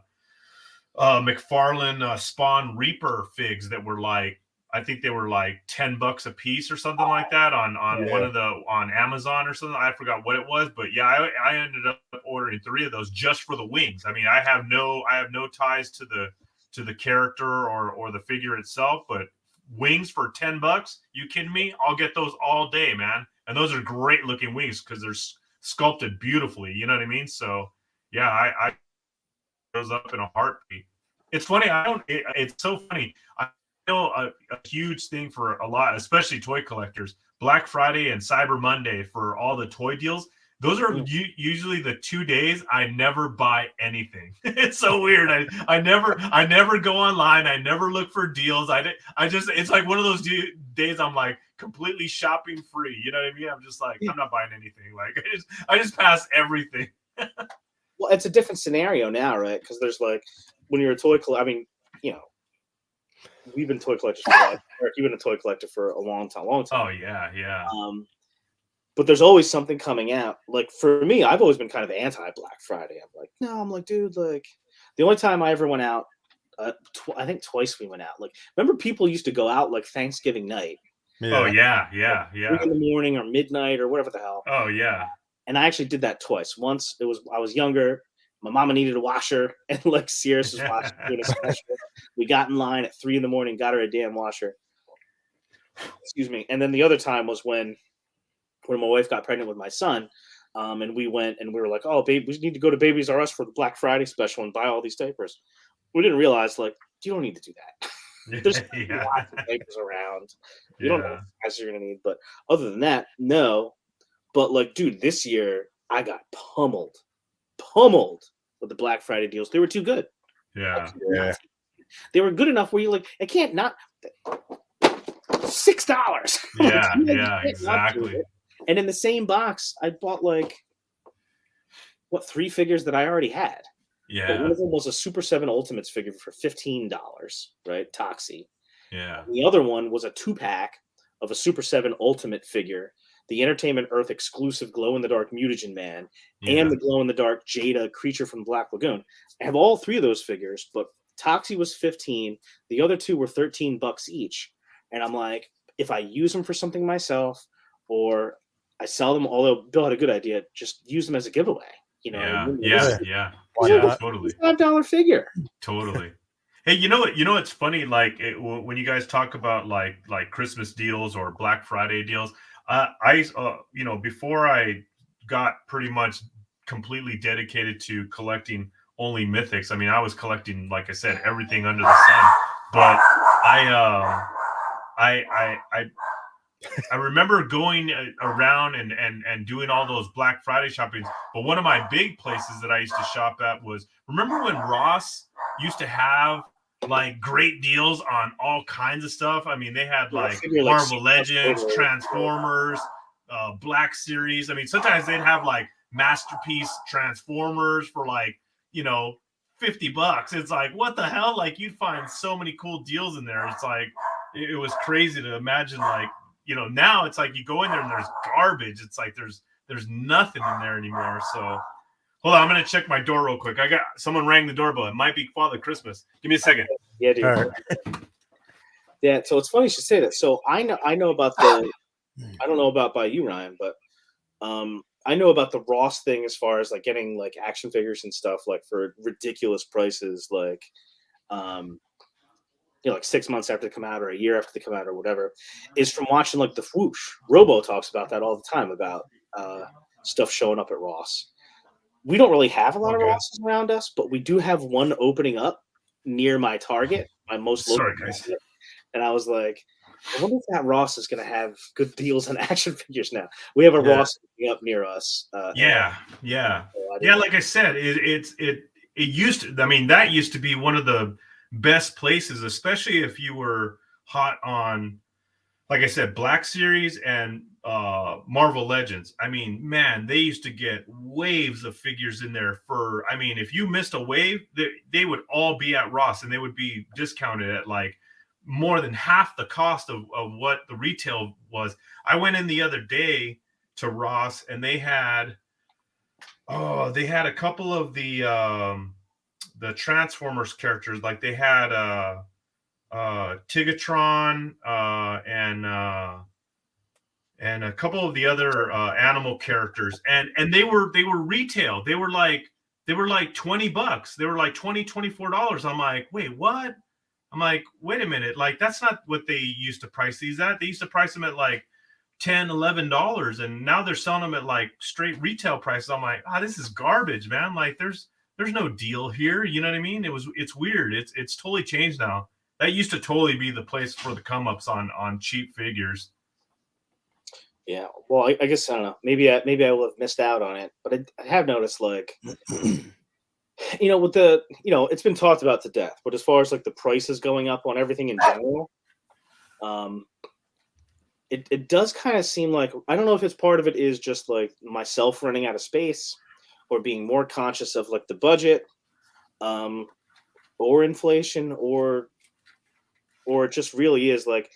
McFarlane Spawn Reaper figs that were like, I think they were like $10 a piece or something like that on one of the on Amazon or something. I forgot what it was, but yeah, I ended up ordering 3 of those just for the wings. I mean, I have no ties to the character or the figure itself, but wings for $10, you kidding me? I'll get those all day, man. And those are great looking wings because they're sculpted beautifully. You know what I mean? So yeah, I those up in a heartbeat. It's funny. It's so funny. I know a huge thing for a lot, especially toy collectors, Black Friday and Cyber Monday for all the toy deals. Those are usually the 2 days I never buy anything. It's so weird. I never go online. I never look for deals. It's like one of those days I'm like completely shopping free. You know what I mean? I'm just like, I'm not buying anything. Like I just pass everything. Well, it's a different scenario now, right? Because there's like, when you're a toy collector, I mean, you know, we've been toy collectors for a while. Eric, you've been a toy collector for a long time. Oh yeah. But there's always something coming out. Like for me, I've always been kind of anti-Black Friday. I'm like, dude, like the only time I ever went out, I think twice we went out. Like, remember people used to go out like Thanksgiving night. Oh yeah. 3 in the morning or midnight or whatever the hell. Oh yeah. And I actually did that twice. Once I was younger. My mama needed a washer, and like Sears was watching doing a special. We got in line at 3 in the morning, got her a damn washer. Excuse me. And then the other time was when my wife got pregnant with my son, and we went and we were like, "Oh, babe, we need to go to Babies R Us for the Black Friday special and buy all these diapers." We didn't realize, like, you don't need to do that. There's lots of diapers around. You don't know what size you're gonna need, but other than that, no. But like, dude, this year I got pummeled with the Black Friday deals. They were too good. Yeah. They were good enough where you like, I can't not $6. Yeah, exactly. And in the same box, I bought like 3 figures that I already had. Yeah. One of them was a Super 7 Ultimates figure for $15, right? Toxie. Yeah. The other one was a 2-pack of a Super 7 Ultimate figure, the Entertainment Earth exclusive glow-in-the-dark Mutagen Man, and the glow-in-the-dark Jada creature from Black Lagoon. I have all 3 of those figures, but Toxie was $15. The other 2 were $13 each. And I'm like, if I use them for something myself, or I sell them, although Bill had a good idea, just use them as a giveaway. You know? Yeah. Totally. $5 figure. Totally. Hey, you know what's funny? Like when you guys talk about like Christmas deals or Black Friday deals, before I got pretty much completely dedicated to collecting only mythics. I mean, I was collecting, like I said, everything under the sun. But I remember going around and doing all those Black Friday shoppings. But one of my big places that I used to shop at was, remember when Ross used to have like great deals on all kinds of stuff? I mean, they had like Marvel Legends, Transformers, Black Series. I mean, sometimes they'd have like Masterpiece Transformers for like, $50. It's like, what the hell? Like, you'd find so many cool deals in there. It's like, it was crazy to imagine. Like, now it's like you go in there and there's garbage. It's like there's nothing in there anymore. So hold on, I'm gonna check my door real quick. I got someone rang the doorbell. It might be Father Christmas. Give me a second. Yeah, dude. Right. Yeah, so it's funny you should say that. So I know about the, I don't know about by you, Ryan, but I know about the Ross thing as far as like getting like action figures and stuff like for ridiculous prices, like like 6 months after they come out or a year after they come out or whatever, is from watching like the Whoosh. Robo talks about that all the time about stuff showing up at Ross. We don't really have a lot of Rosses around us, but we do have one opening up near my Target, my most local Target. and I was like, I wonder if that Ross is going to have good deals on action figures now. We have a Yeah. Ross up near us. Yeah. Like I said, it used to. I mean, that used to be one of the best places, especially if you were hot on, like I said, Black Series and Marvel Legends. I mean, man, they used to get waves of figures in there for. I mean, if you missed a wave, they would all be at Ross, and they would be discounted at like more than half the cost of what the retail was. I went in the other day to Ross, and they had a couple of the Transformers characters. Like they had Tigatron and a couple of the other animal characters, and they were retail. They were like $20. They were like $24. I'm like, wait, what? I'm like, wait a minute, like that's not what they used to price these at. They used to price them at like $10-11, and now they're selling them at like straight retail prices. I'm like, this is garbage, man. Like there's no deal here. You know what I mean? It's weird. It's totally changed now. That used to totally be the place for the come ups on cheap figures. Yeah, well, I guess I don't know. Maybe I will have missed out on it, but I have noticed, like, with the, it's been talked about to death. But as far as like the prices going up on everything in general, it does kind of seem like, I don't know if it's part of it is just like myself running out of space, or being more conscious of like the budget, or inflation, or it just really is like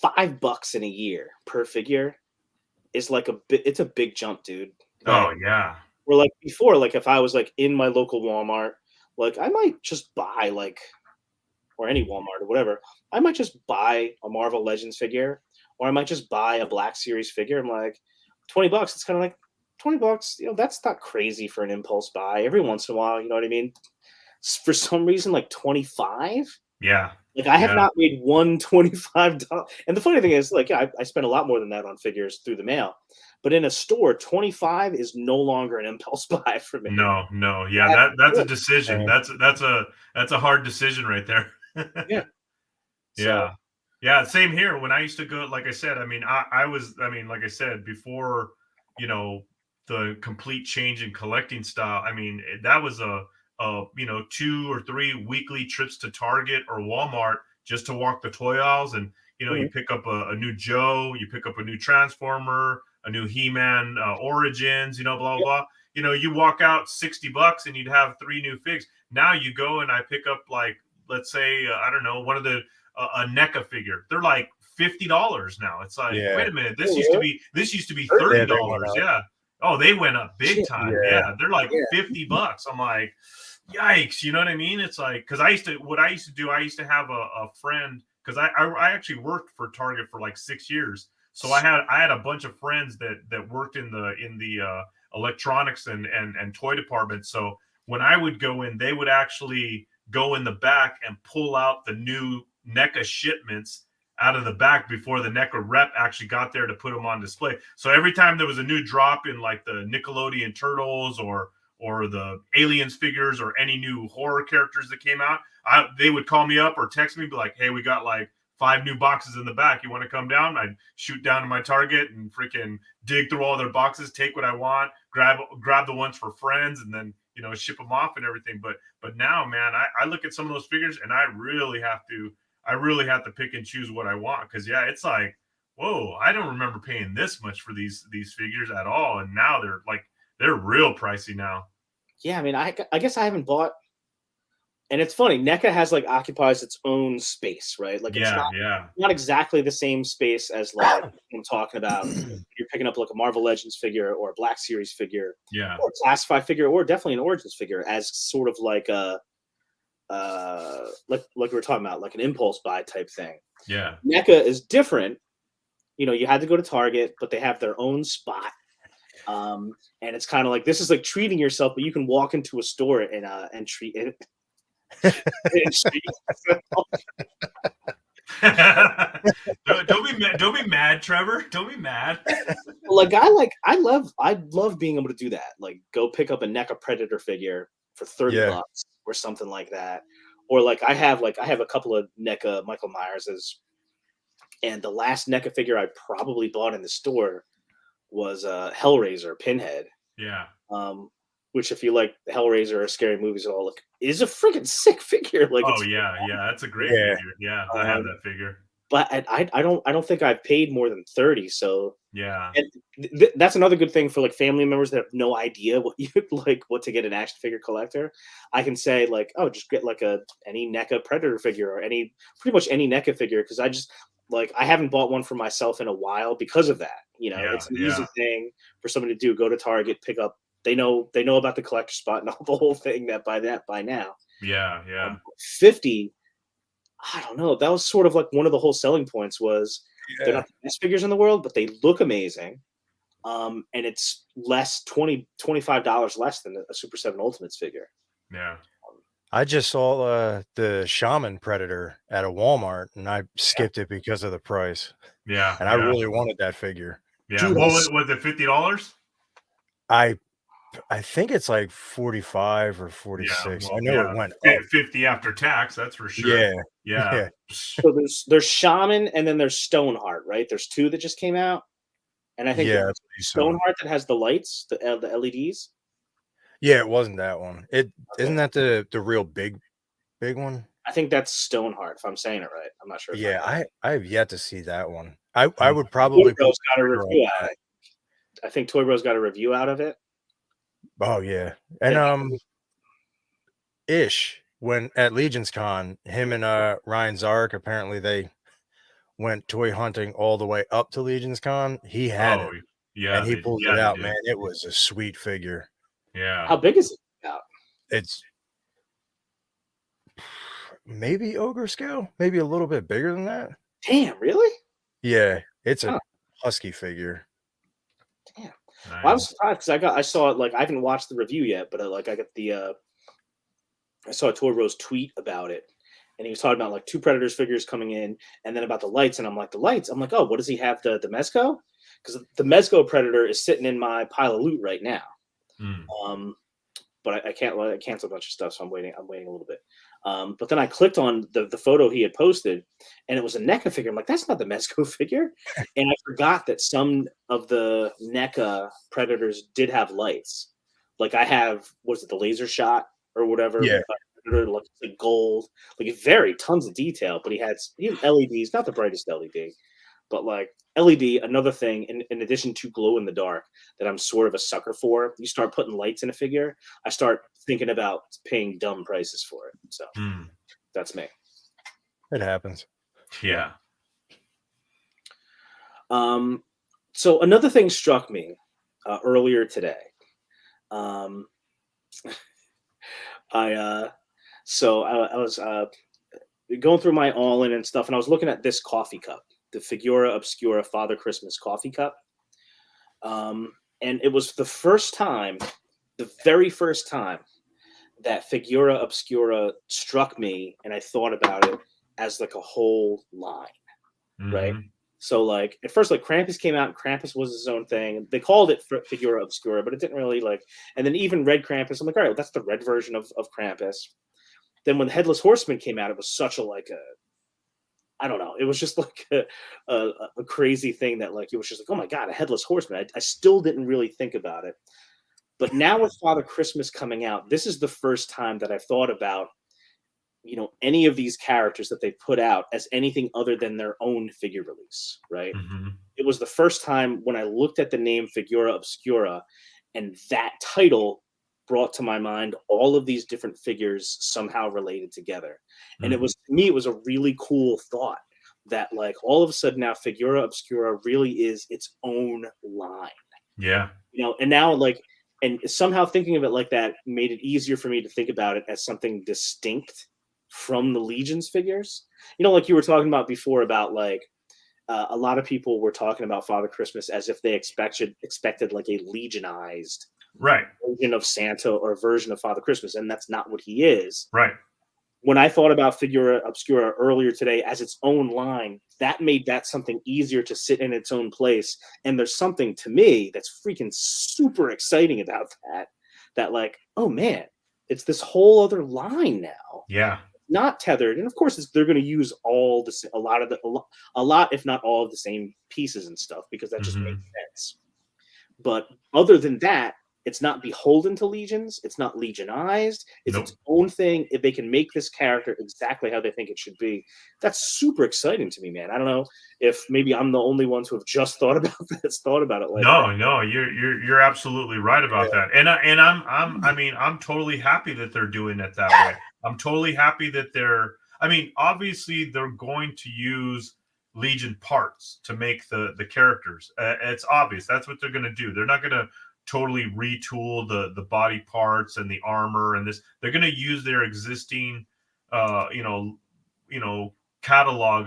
$5 in a year per figure is like it's a big jump, dude. Oh yeah. Or like before, like if I was like in my local Walmart, like I might just buy like, or any Walmart or whatever, I might just buy a Marvel Legends figure, or I might just buy a Black Series figure. I'm like, $20. It's kind of like $20. That's not crazy for an impulse buy. Every once in a while, you know what I mean? For some reason, like 25. Yeah. Like I have not made one $25. And the funny thing is, like, I spent a lot more than that on figures through the mail. But in a store, 25 is no longer an impulse buy for me. No. Yeah, that's a decision. That's a hard decision right there. Yeah. Yeah. Yeah, same here. When I used to go, like I said, I mean, like I said, before, the complete change in collecting style, I mean, that was a 2 or 3 weekly trips to Target or Walmart just to walk the toy aisles. And, you pick up a new Joe, you pick up a new Transformer, a new He-Man Origins, blah, blah, blah. You walk out $60 and you'd have 3 new figs. Now you go and I pick up, like, let's say, I don't know, one of the, a NECA figure. They're like $50 now. It's like, wait a minute, this used to be $30. Yeah. Oh, they went up big time. Yeah. They're like $50. I'm like, yikes. You know what I mean? It's like, because I used to have a friend, because I actually worked for Target for like 6 years. So I had a bunch of friends that worked in the electronics and toy department. So when I would go in, they would actually go in the back and pull out the new NECA shipments out of the back before the NECA rep actually got there to put them on display. So every time there was a new drop in like the Nickelodeon Turtles or the Aliens figures or any new horror characters that came out, they would call me up or text me, be like, hey, we got like 5 new boxes in the back. You want to come down? I'd shoot down to my Target and freaking dig through all their boxes, take what I want, grab the ones for friends, and then, ship them off and everything. But now, man, I look at some of those figures and I really have to pick and choose what I want. Cause yeah, it's like, whoa, I don't remember paying this much for these figures at all. And now they're real pricey now. Yeah. I mean, I guess I haven't bought, and it's funny, NECA has like occupies its own space, right? Like it's not exactly the same space as like I'm talking about. You're picking up like a Marvel Legends figure or a Black Series figure, or a Classified figure, or definitely an Origins figure, as sort of like a like we were talking about, like an impulse buy type thing. Yeah. NECA is different. You had to go to Target, but they have their own spot. And it's kind of like, this is like treating yourself, but you can walk into a store and treat it. Don't be mad, Trevor. Don't be mad. Like I love being able to do that. Like go pick up a NECA Predator figure for $30 or something like that. Or like I have a couple of NECA Michael Myerses And the last NECA figure I probably bought in the store was Hellraiser Pinhead. Yeah. Which, if you like Hellraiser or scary movies at all, look, is a freaking sick figure. Like, Oh it's yeah, that's a great Yeah. figure. Yeah, I have that figure. but I don't think I've paid more than 30. So Yeah. and that's another good thing for like family members that have no idea what you like what to get an action figure collector. I can say like, oh, just get like any NECA Predator figure or pretty much any NECA figure, because I just like I haven't bought one for myself in a while because of that. You know, Yeah, it's an yeah. easy thing for somebody to do. Go to Target, pick up. They know about the collector spot and all the whole thing that by now. Yeah, yeah. 50, I don't know. That was sort of like one of the whole selling points was they're not the best figures in the world, but they look amazing. And it's $25 less than a Super 7 Ultimates figure. Yeah. I just saw the Shaman Predator at a Walmart, and I skipped it because of the price. Yeah. And I really wanted that figure. Yeah. Dude, What was it, $50? I think it's like 45 or 46. Yeah, well, I know it went up. 50 after tax, that's for sure. Yeah. Yeah. So there's Shaman and then there's Stoneheart, right? There's two that just came out. And I think Yeah, Stoneheart that has the lights, the LEDs. Yeah, it wasn't that one. Isn't that the real big one? I think that's Stoneheart, if I'm saying it right. I'm not sure. Yeah, I have yet to see that one. I would probably Toy Bros got a picture on review out. that. I think Toy Bros got a review out of it. Oh yeah. And Ish, when at Legion's Con, him and Ryan Zark, apparently they went toy hunting all the way up to Legion's Con. He had it. Yeah. And he pulled it out, man. It was a sweet figure. Yeah. How big is it out? It's maybe ogre scale, maybe a little bit bigger than that. Damn, really? Yeah, it's a husky figure. Damn. Nice. Well, I was surprised because I saw it, like, I haven't watched the review yet, but I got the I saw a Toy Bros tweet about it, and he was talking about like two Predators figures coming in, and then about the lights, and I'm like, the lights? I'm like, oh, what does he have, the Mezco? Because the Mezco Predator is sitting in my pile of loot right now. But I canceled a bunch of stuff, so I'm waiting a little bit. But then I clicked on the photo he had posted, and it was a NECA figure. I'm like, that's not the Mezco figure. And I forgot that some of the NECA Predators did have lights. Like I have, was it the laser shot or whatever? Yeah. Predator, like the gold, like very tons of detail. But he had LEDs, not the brightest LED, but like LED. Another thing, in addition to glow in the dark, that I'm sort of a sucker for. You start putting lights in a figure, I start thinking about paying dumb prices for it. So that's me. It happens. Yeah. So another thing struck me earlier today. I was going through my all-in and stuff, and I was looking at this coffee cup, the Figura Obscura Father Christmas coffee cup. And it was the very first time that Figura Obscura struck me, and I thought about it as like a whole line, right? So like at first, like Krampus came out, and Krampus was his own thing. They called it Figura Obscura, but it didn't really like. And then even Red Krampus, I'm like, all right, well, that's the red version of Krampus. Then when the Headless Horseman came out, it was such a I don't know. It was just like a crazy thing that like it was just like, oh my god, a Headless Horseman. I still didn't really think about it, but now with Father Christmas coming out, this is the first time that I've thought about, any of these characters that they put out as anything other than their own figure release, right? It was the first time when I looked at the name Figura Obscura, and that title brought to my mind all of these different figures somehow related together. And it was, to me, it was a really cool thought that like all of a sudden now Figura Obscura really is its own line. Yeah. And now like, and somehow thinking of it like that made it easier for me to think about it as something distinct from the Legions figures. Like you were talking about before about like a lot of people were talking about Father Christmas as if they expected like a legionized version of Santa or a version of Father Christmas, and that's not what he is. Right. When I thought about Figura Obscura earlier today as its own line, that made that something easier to sit in its own place. And there's something to me that's freaking super exciting about that like, oh man, it's this whole other line now. Yeah. not tethered, and of course they're going to use a lot, if not all of the same pieces and stuff, because that just makes sense. But other than that, it's not beholden to legions. It's not legionized. It's its own thing. If they can make this character exactly how they think it should be, that's super exciting to me, man. I don't know if maybe I'm the only ones who have just thought about this, thought about it like that. No, you're absolutely right about that. And I'm totally happy that they're doing it that way. I'm totally happy that obviously they're going to use Legion parts to make the characters. It's obvious that's what they're going to do. They're not going to totally retool the body parts and the armor and this. They're going to use their existing catalog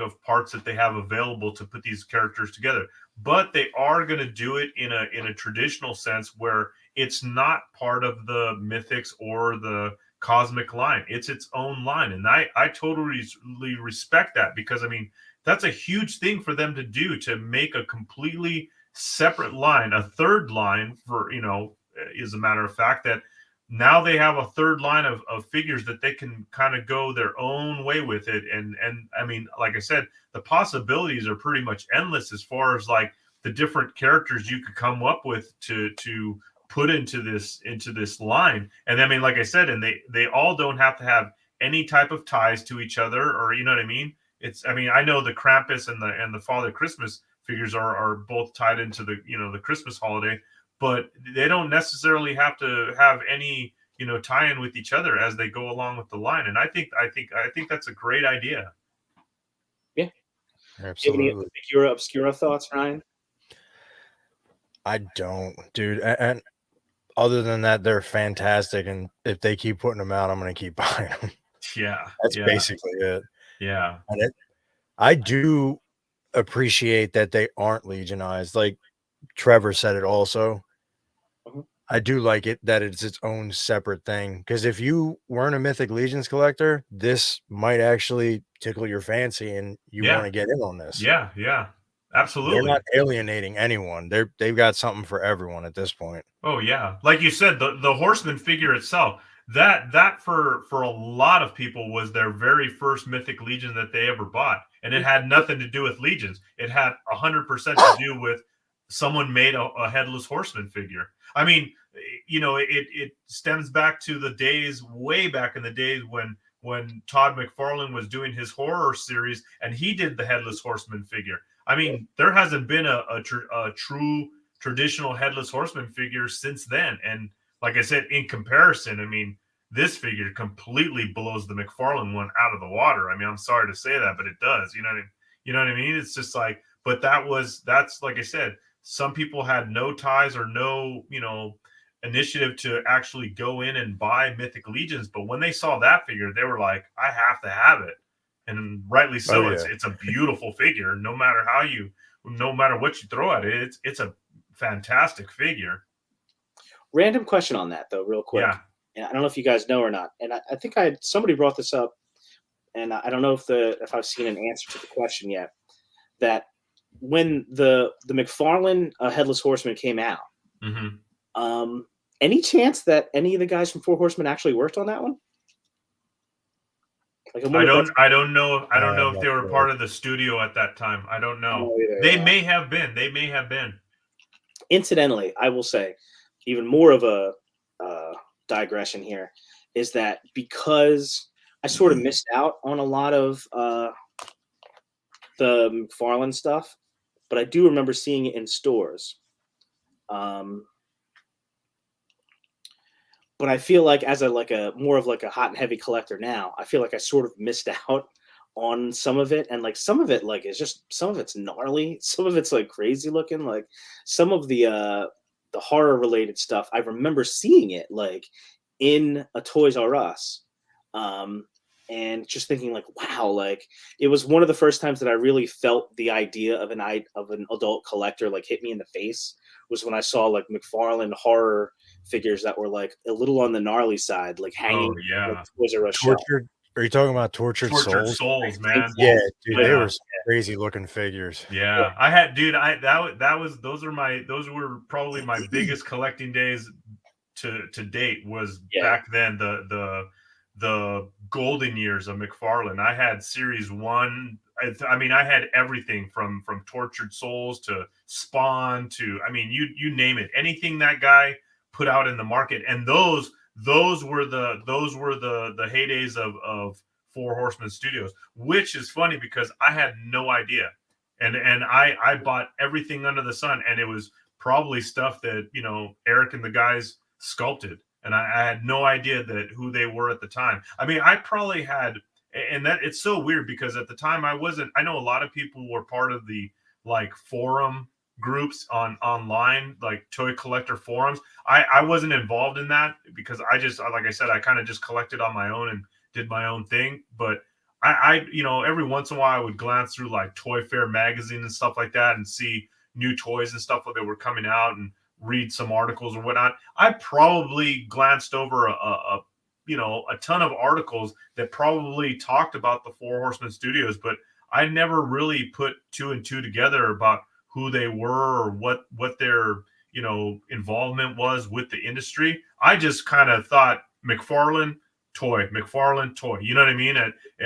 of parts that they have available to put these characters together. But they are going to do it in a traditional sense where it's not part of the Mythics or the Cosmic line. It's its own line. And I totally respect that, because that's a huge thing for them to do, to make a completely separate line, a third line for, is a matter of fact, that now they have a third line of figures that they can kind of go their own way with it. And like I said, the possibilities are pretty much endless as far as like the different characters you could come up with to put into this line. And like I said, and they all don't have to have any type of ties to each other, or you know what I mean? I know the Krampus and the Father Christmas figures are both tied into the Christmas holiday, but they don't necessarily have to have any tie-in with each other as they go along with the line. And I think that's a great idea. Yeah, absolutely. Any particular obscura thoughts, Ryan? I don't, dude. And other than that, they're fantastic. And if they keep putting them out, I'm going to keep buying them. Yeah, that's basically it. Yeah, and I do appreciate that they aren't legionized. Like Trevor said it also. I do like it that it's its own separate thing, because if you weren't a Mythic Legions collector, this might actually tickle your fancy and you want to get in on this. Yeah, absolutely. They're not alienating anyone. They've got something for everyone at this point. Oh yeah, like you said, the Horseman figure itself, that for a lot of people was their very first Mythic Legion that they ever bought, and it had nothing to do with Legions. It had 100% to do with someone made a Headless Horseman figure. It stems back to the days, way back in the days when Todd McFarlane was doing his horror series and he did the Headless Horseman figure. There hasn't been a true traditional Headless Horseman figure since then. And like I said, in comparison, this figure completely blows the McFarlane one out of the water. I'm sorry to say that, but it does. You know what I mean? It's just like, but that's like I said, some people had no ties or no, initiative to actually go in and buy Mythic Legions. But when they saw that figure, they were like, I have to have it. And rightly so. Oh, yeah. It's a beautiful figure. No matter what you throw at it, it's a fantastic figure. Random question on that though, real quick. Yeah. And I don't know if you guys know or not. And I think somebody brought this up, and I don't know if I've seen an answer to the question yet. That when the McFarlane Headless Horseman came out, any chance that any of the guys from Four Horsemen actually worked on that one? Like, I don't know if they were part of the studio at that time. I don't know. They may have been. Incidentally, I will say, even more of a digression here, is that because I sort of missed out on a lot of the McFarlane stuff, but I do remember seeing it in stores. But I feel like as more of a hot and heavy collector now, I feel like I sort of missed out on some of it. And like some of it, like, it's just, some of it's gnarly. Some of it's like crazy looking. Like some of the horror related stuff, I remember seeing it like in a Toys R Us. And just thinking like, wow, like it was one of the first times that I really felt the idea of an adult collector like hit me in the face, was when I saw like McFarlane horror figures that were like a little on the gnarly side, like hanging. Oh yeah, like, Toys R Us Tortured. Are you talking about Tortured Souls, man? Yeah, dude, they were crazy looking figures. Yeah, I had, dude. Those were probably my biggest collecting days to date. Was back then the the golden years of McFarlane. I had series 1. I mean, I had everything from Tortured Souls to Spawn to, I mean, you name it. Anything that guy put out in the market, and those were the heydays of Four Horsemen Studios, which is funny because I had no idea. And I bought everything under the sun, and it was probably stuff that, you know, Eric and the guys sculpted, and I had no idea that who they were at the time. I mean, I probably had, and that it's so weird because at the time I wasn't. I know a lot of people were part of the like forum groups online, like toy collector forums. I wasn't involved in that because I just, like I said, I kind of just collected on my own and did my own thing. But I, you know, every once in a while I would glance through like Toy Fair magazine and stuff like that and see new toys and stuff that were coming out and read some articles or whatnot. I probably glanced over a you know, a ton of articles that probably talked about the Four Horsemen Studios, but I never really put 2 and 2 together about who they were or what their, you know, involvement was with the industry. I just kind of thought McFarlane toy, you know what I mean?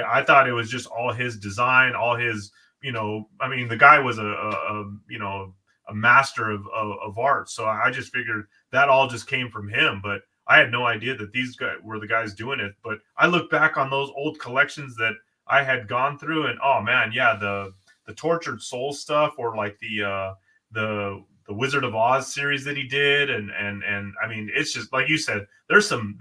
I thought it was just all his design, all his, you know, I mean, the guy was a you know, a master of art. So I just figured that all just came from him, but I had no idea that these guys were the guys doing it. But I look back on those old collections that I had gone through, and oh man, yeah, the Tortured Soul stuff, or like the Wizard of Oz series that he did, and I mean, it's just like you said, there's some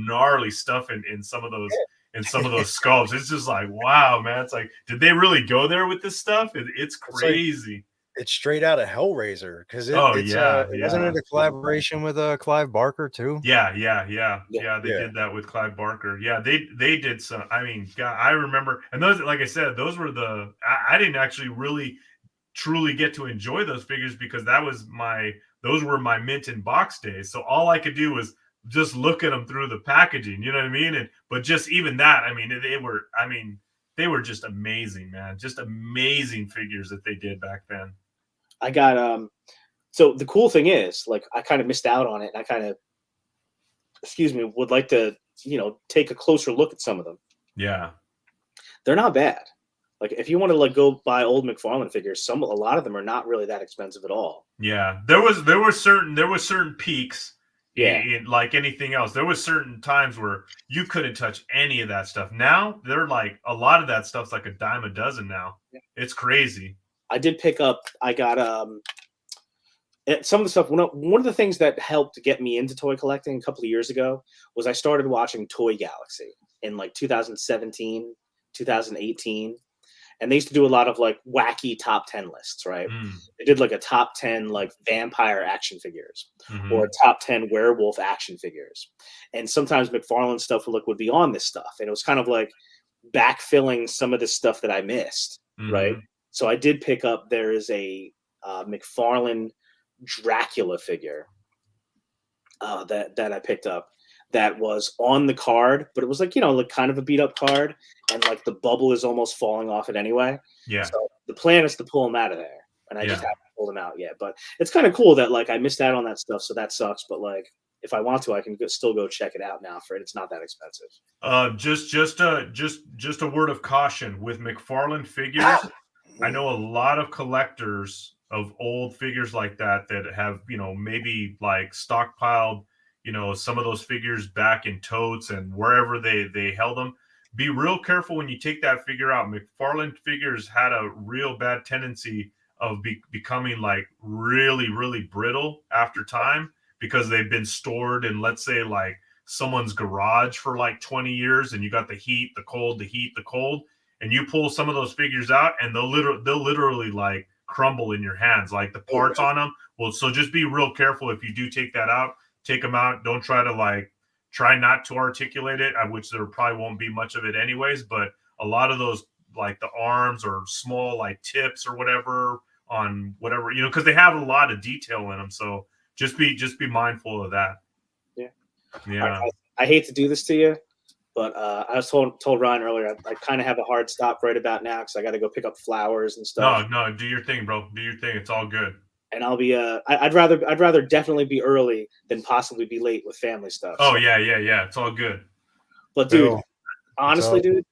gnarly stuff in some of those sculpts. It's just like, wow, man, it's like, did they really go there with this stuff? It's crazy. It's straight out of Hellraiser because wasn't it a collaboration with Clive Barker too? Yeah. They did that with Clive Barker. Yeah, they did some. I mean, God, I remember, and those, like I said, those were the. I didn't actually really truly get to enjoy those figures because those were my mint in box days. So all I could do was just look at them through the packaging. You know what I mean? But just even that, I mean, they were just amazing, man. Just amazing figures that they did back then. I got so the cool thing is, like, I kind of missed out on it, and I kind of, would like to, you know, take a closer look at some of them. Yeah, they're not bad. Like, if you want to like go buy old McFarlane figures, a lot of them are not really that expensive at all. Yeah, there were certain peaks. Yeah, like anything else, there was certain times where you couldn't touch any of that stuff. Now they're like, a lot of that stuff's like a dime a dozen now. Yeah. It's crazy. I did pick up. I got some of the stuff. One of the things that helped get me into toy collecting a couple of years ago was I started watching Toy Galaxy in like 2017, 2018. And they used to do a lot of like wacky top 10 lists, right? They did like a top 10 like vampire action figures, or a top 10 werewolf action figures. And sometimes McFarlane stuff would be on this stuff. And it was kind of like backfilling some of the stuff that I missed, right? So I did pick up, there is a McFarlane Dracula figure that I picked up that was on the card, but it was like, you know, like kind of a beat up card, and like the bubble is almost falling off it anyway. Yeah. So the plan is to pull him out of there, and I just haven't pulled him out yet. But it's kind of cool that like I missed out on that stuff, so that sucks. But like, if I want to, I can still go check it out now for it. It's not that expensive. Just a word of caution with McFarlane figures. I know a lot of collectors of old figures like that have, you know, maybe like stockpiled, you know, some of those figures back in totes and wherever they held them. Be real careful when you take that figure out. McFarlane figures had a real bad tendency of becoming like really, really brittle after time because they've been stored in, let's say, like someone's garage for like 20 years, and you got the heat, the cold, the heat, the cold, and you pull some of those figures out and they'll literally like crumble in your hands, like the parts on them. Well, so just be real careful if you do take that out. Take them out. Don't try not to articulate it, which there probably won't be much of it anyways. But a lot of those, like the arms or small like tips or whatever on whatever, you know, because they have a lot of detail in them. So just be mindful of that. Yeah. I hate to do this to you, but I was told Ryan earlier I kind of have a hard stop right about now because I got to go pick up flowers and stuff. No, do your thing, bro. Do your thing. It's all good. And I'll be I'd rather definitely be early than possibly be late with family stuff. Oh, so. Yeah. It's all good. But dude, Bill, honestly, up? dude,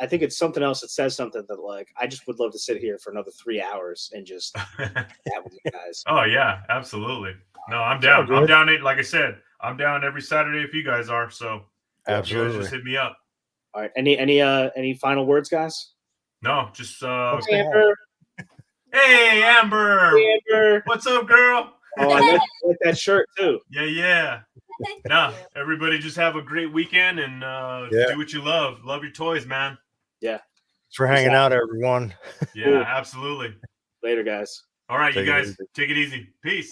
I think it's something else that says something that like I just would love to sit here for another 3 hours and just chat with you guys. Oh yeah, absolutely. No, I'm It's all down. I'm good. down. Like I said, I'm down every Saturday if you guys are. So you guys Absolutely. just hit me up. All right. Any final words, guys? No, just Okay. Amber, hey Amber, Amber. what's up, girl? Oh, I like that shirt too. Yeah. Nah, everybody just have a great weekend and Yeah. do what you love. Love your toys, man. Yeah. Thanks for hanging out, everyone. Yeah, absolutely. Later, guys. All right, Take you it guys easy. take it easy. Peace.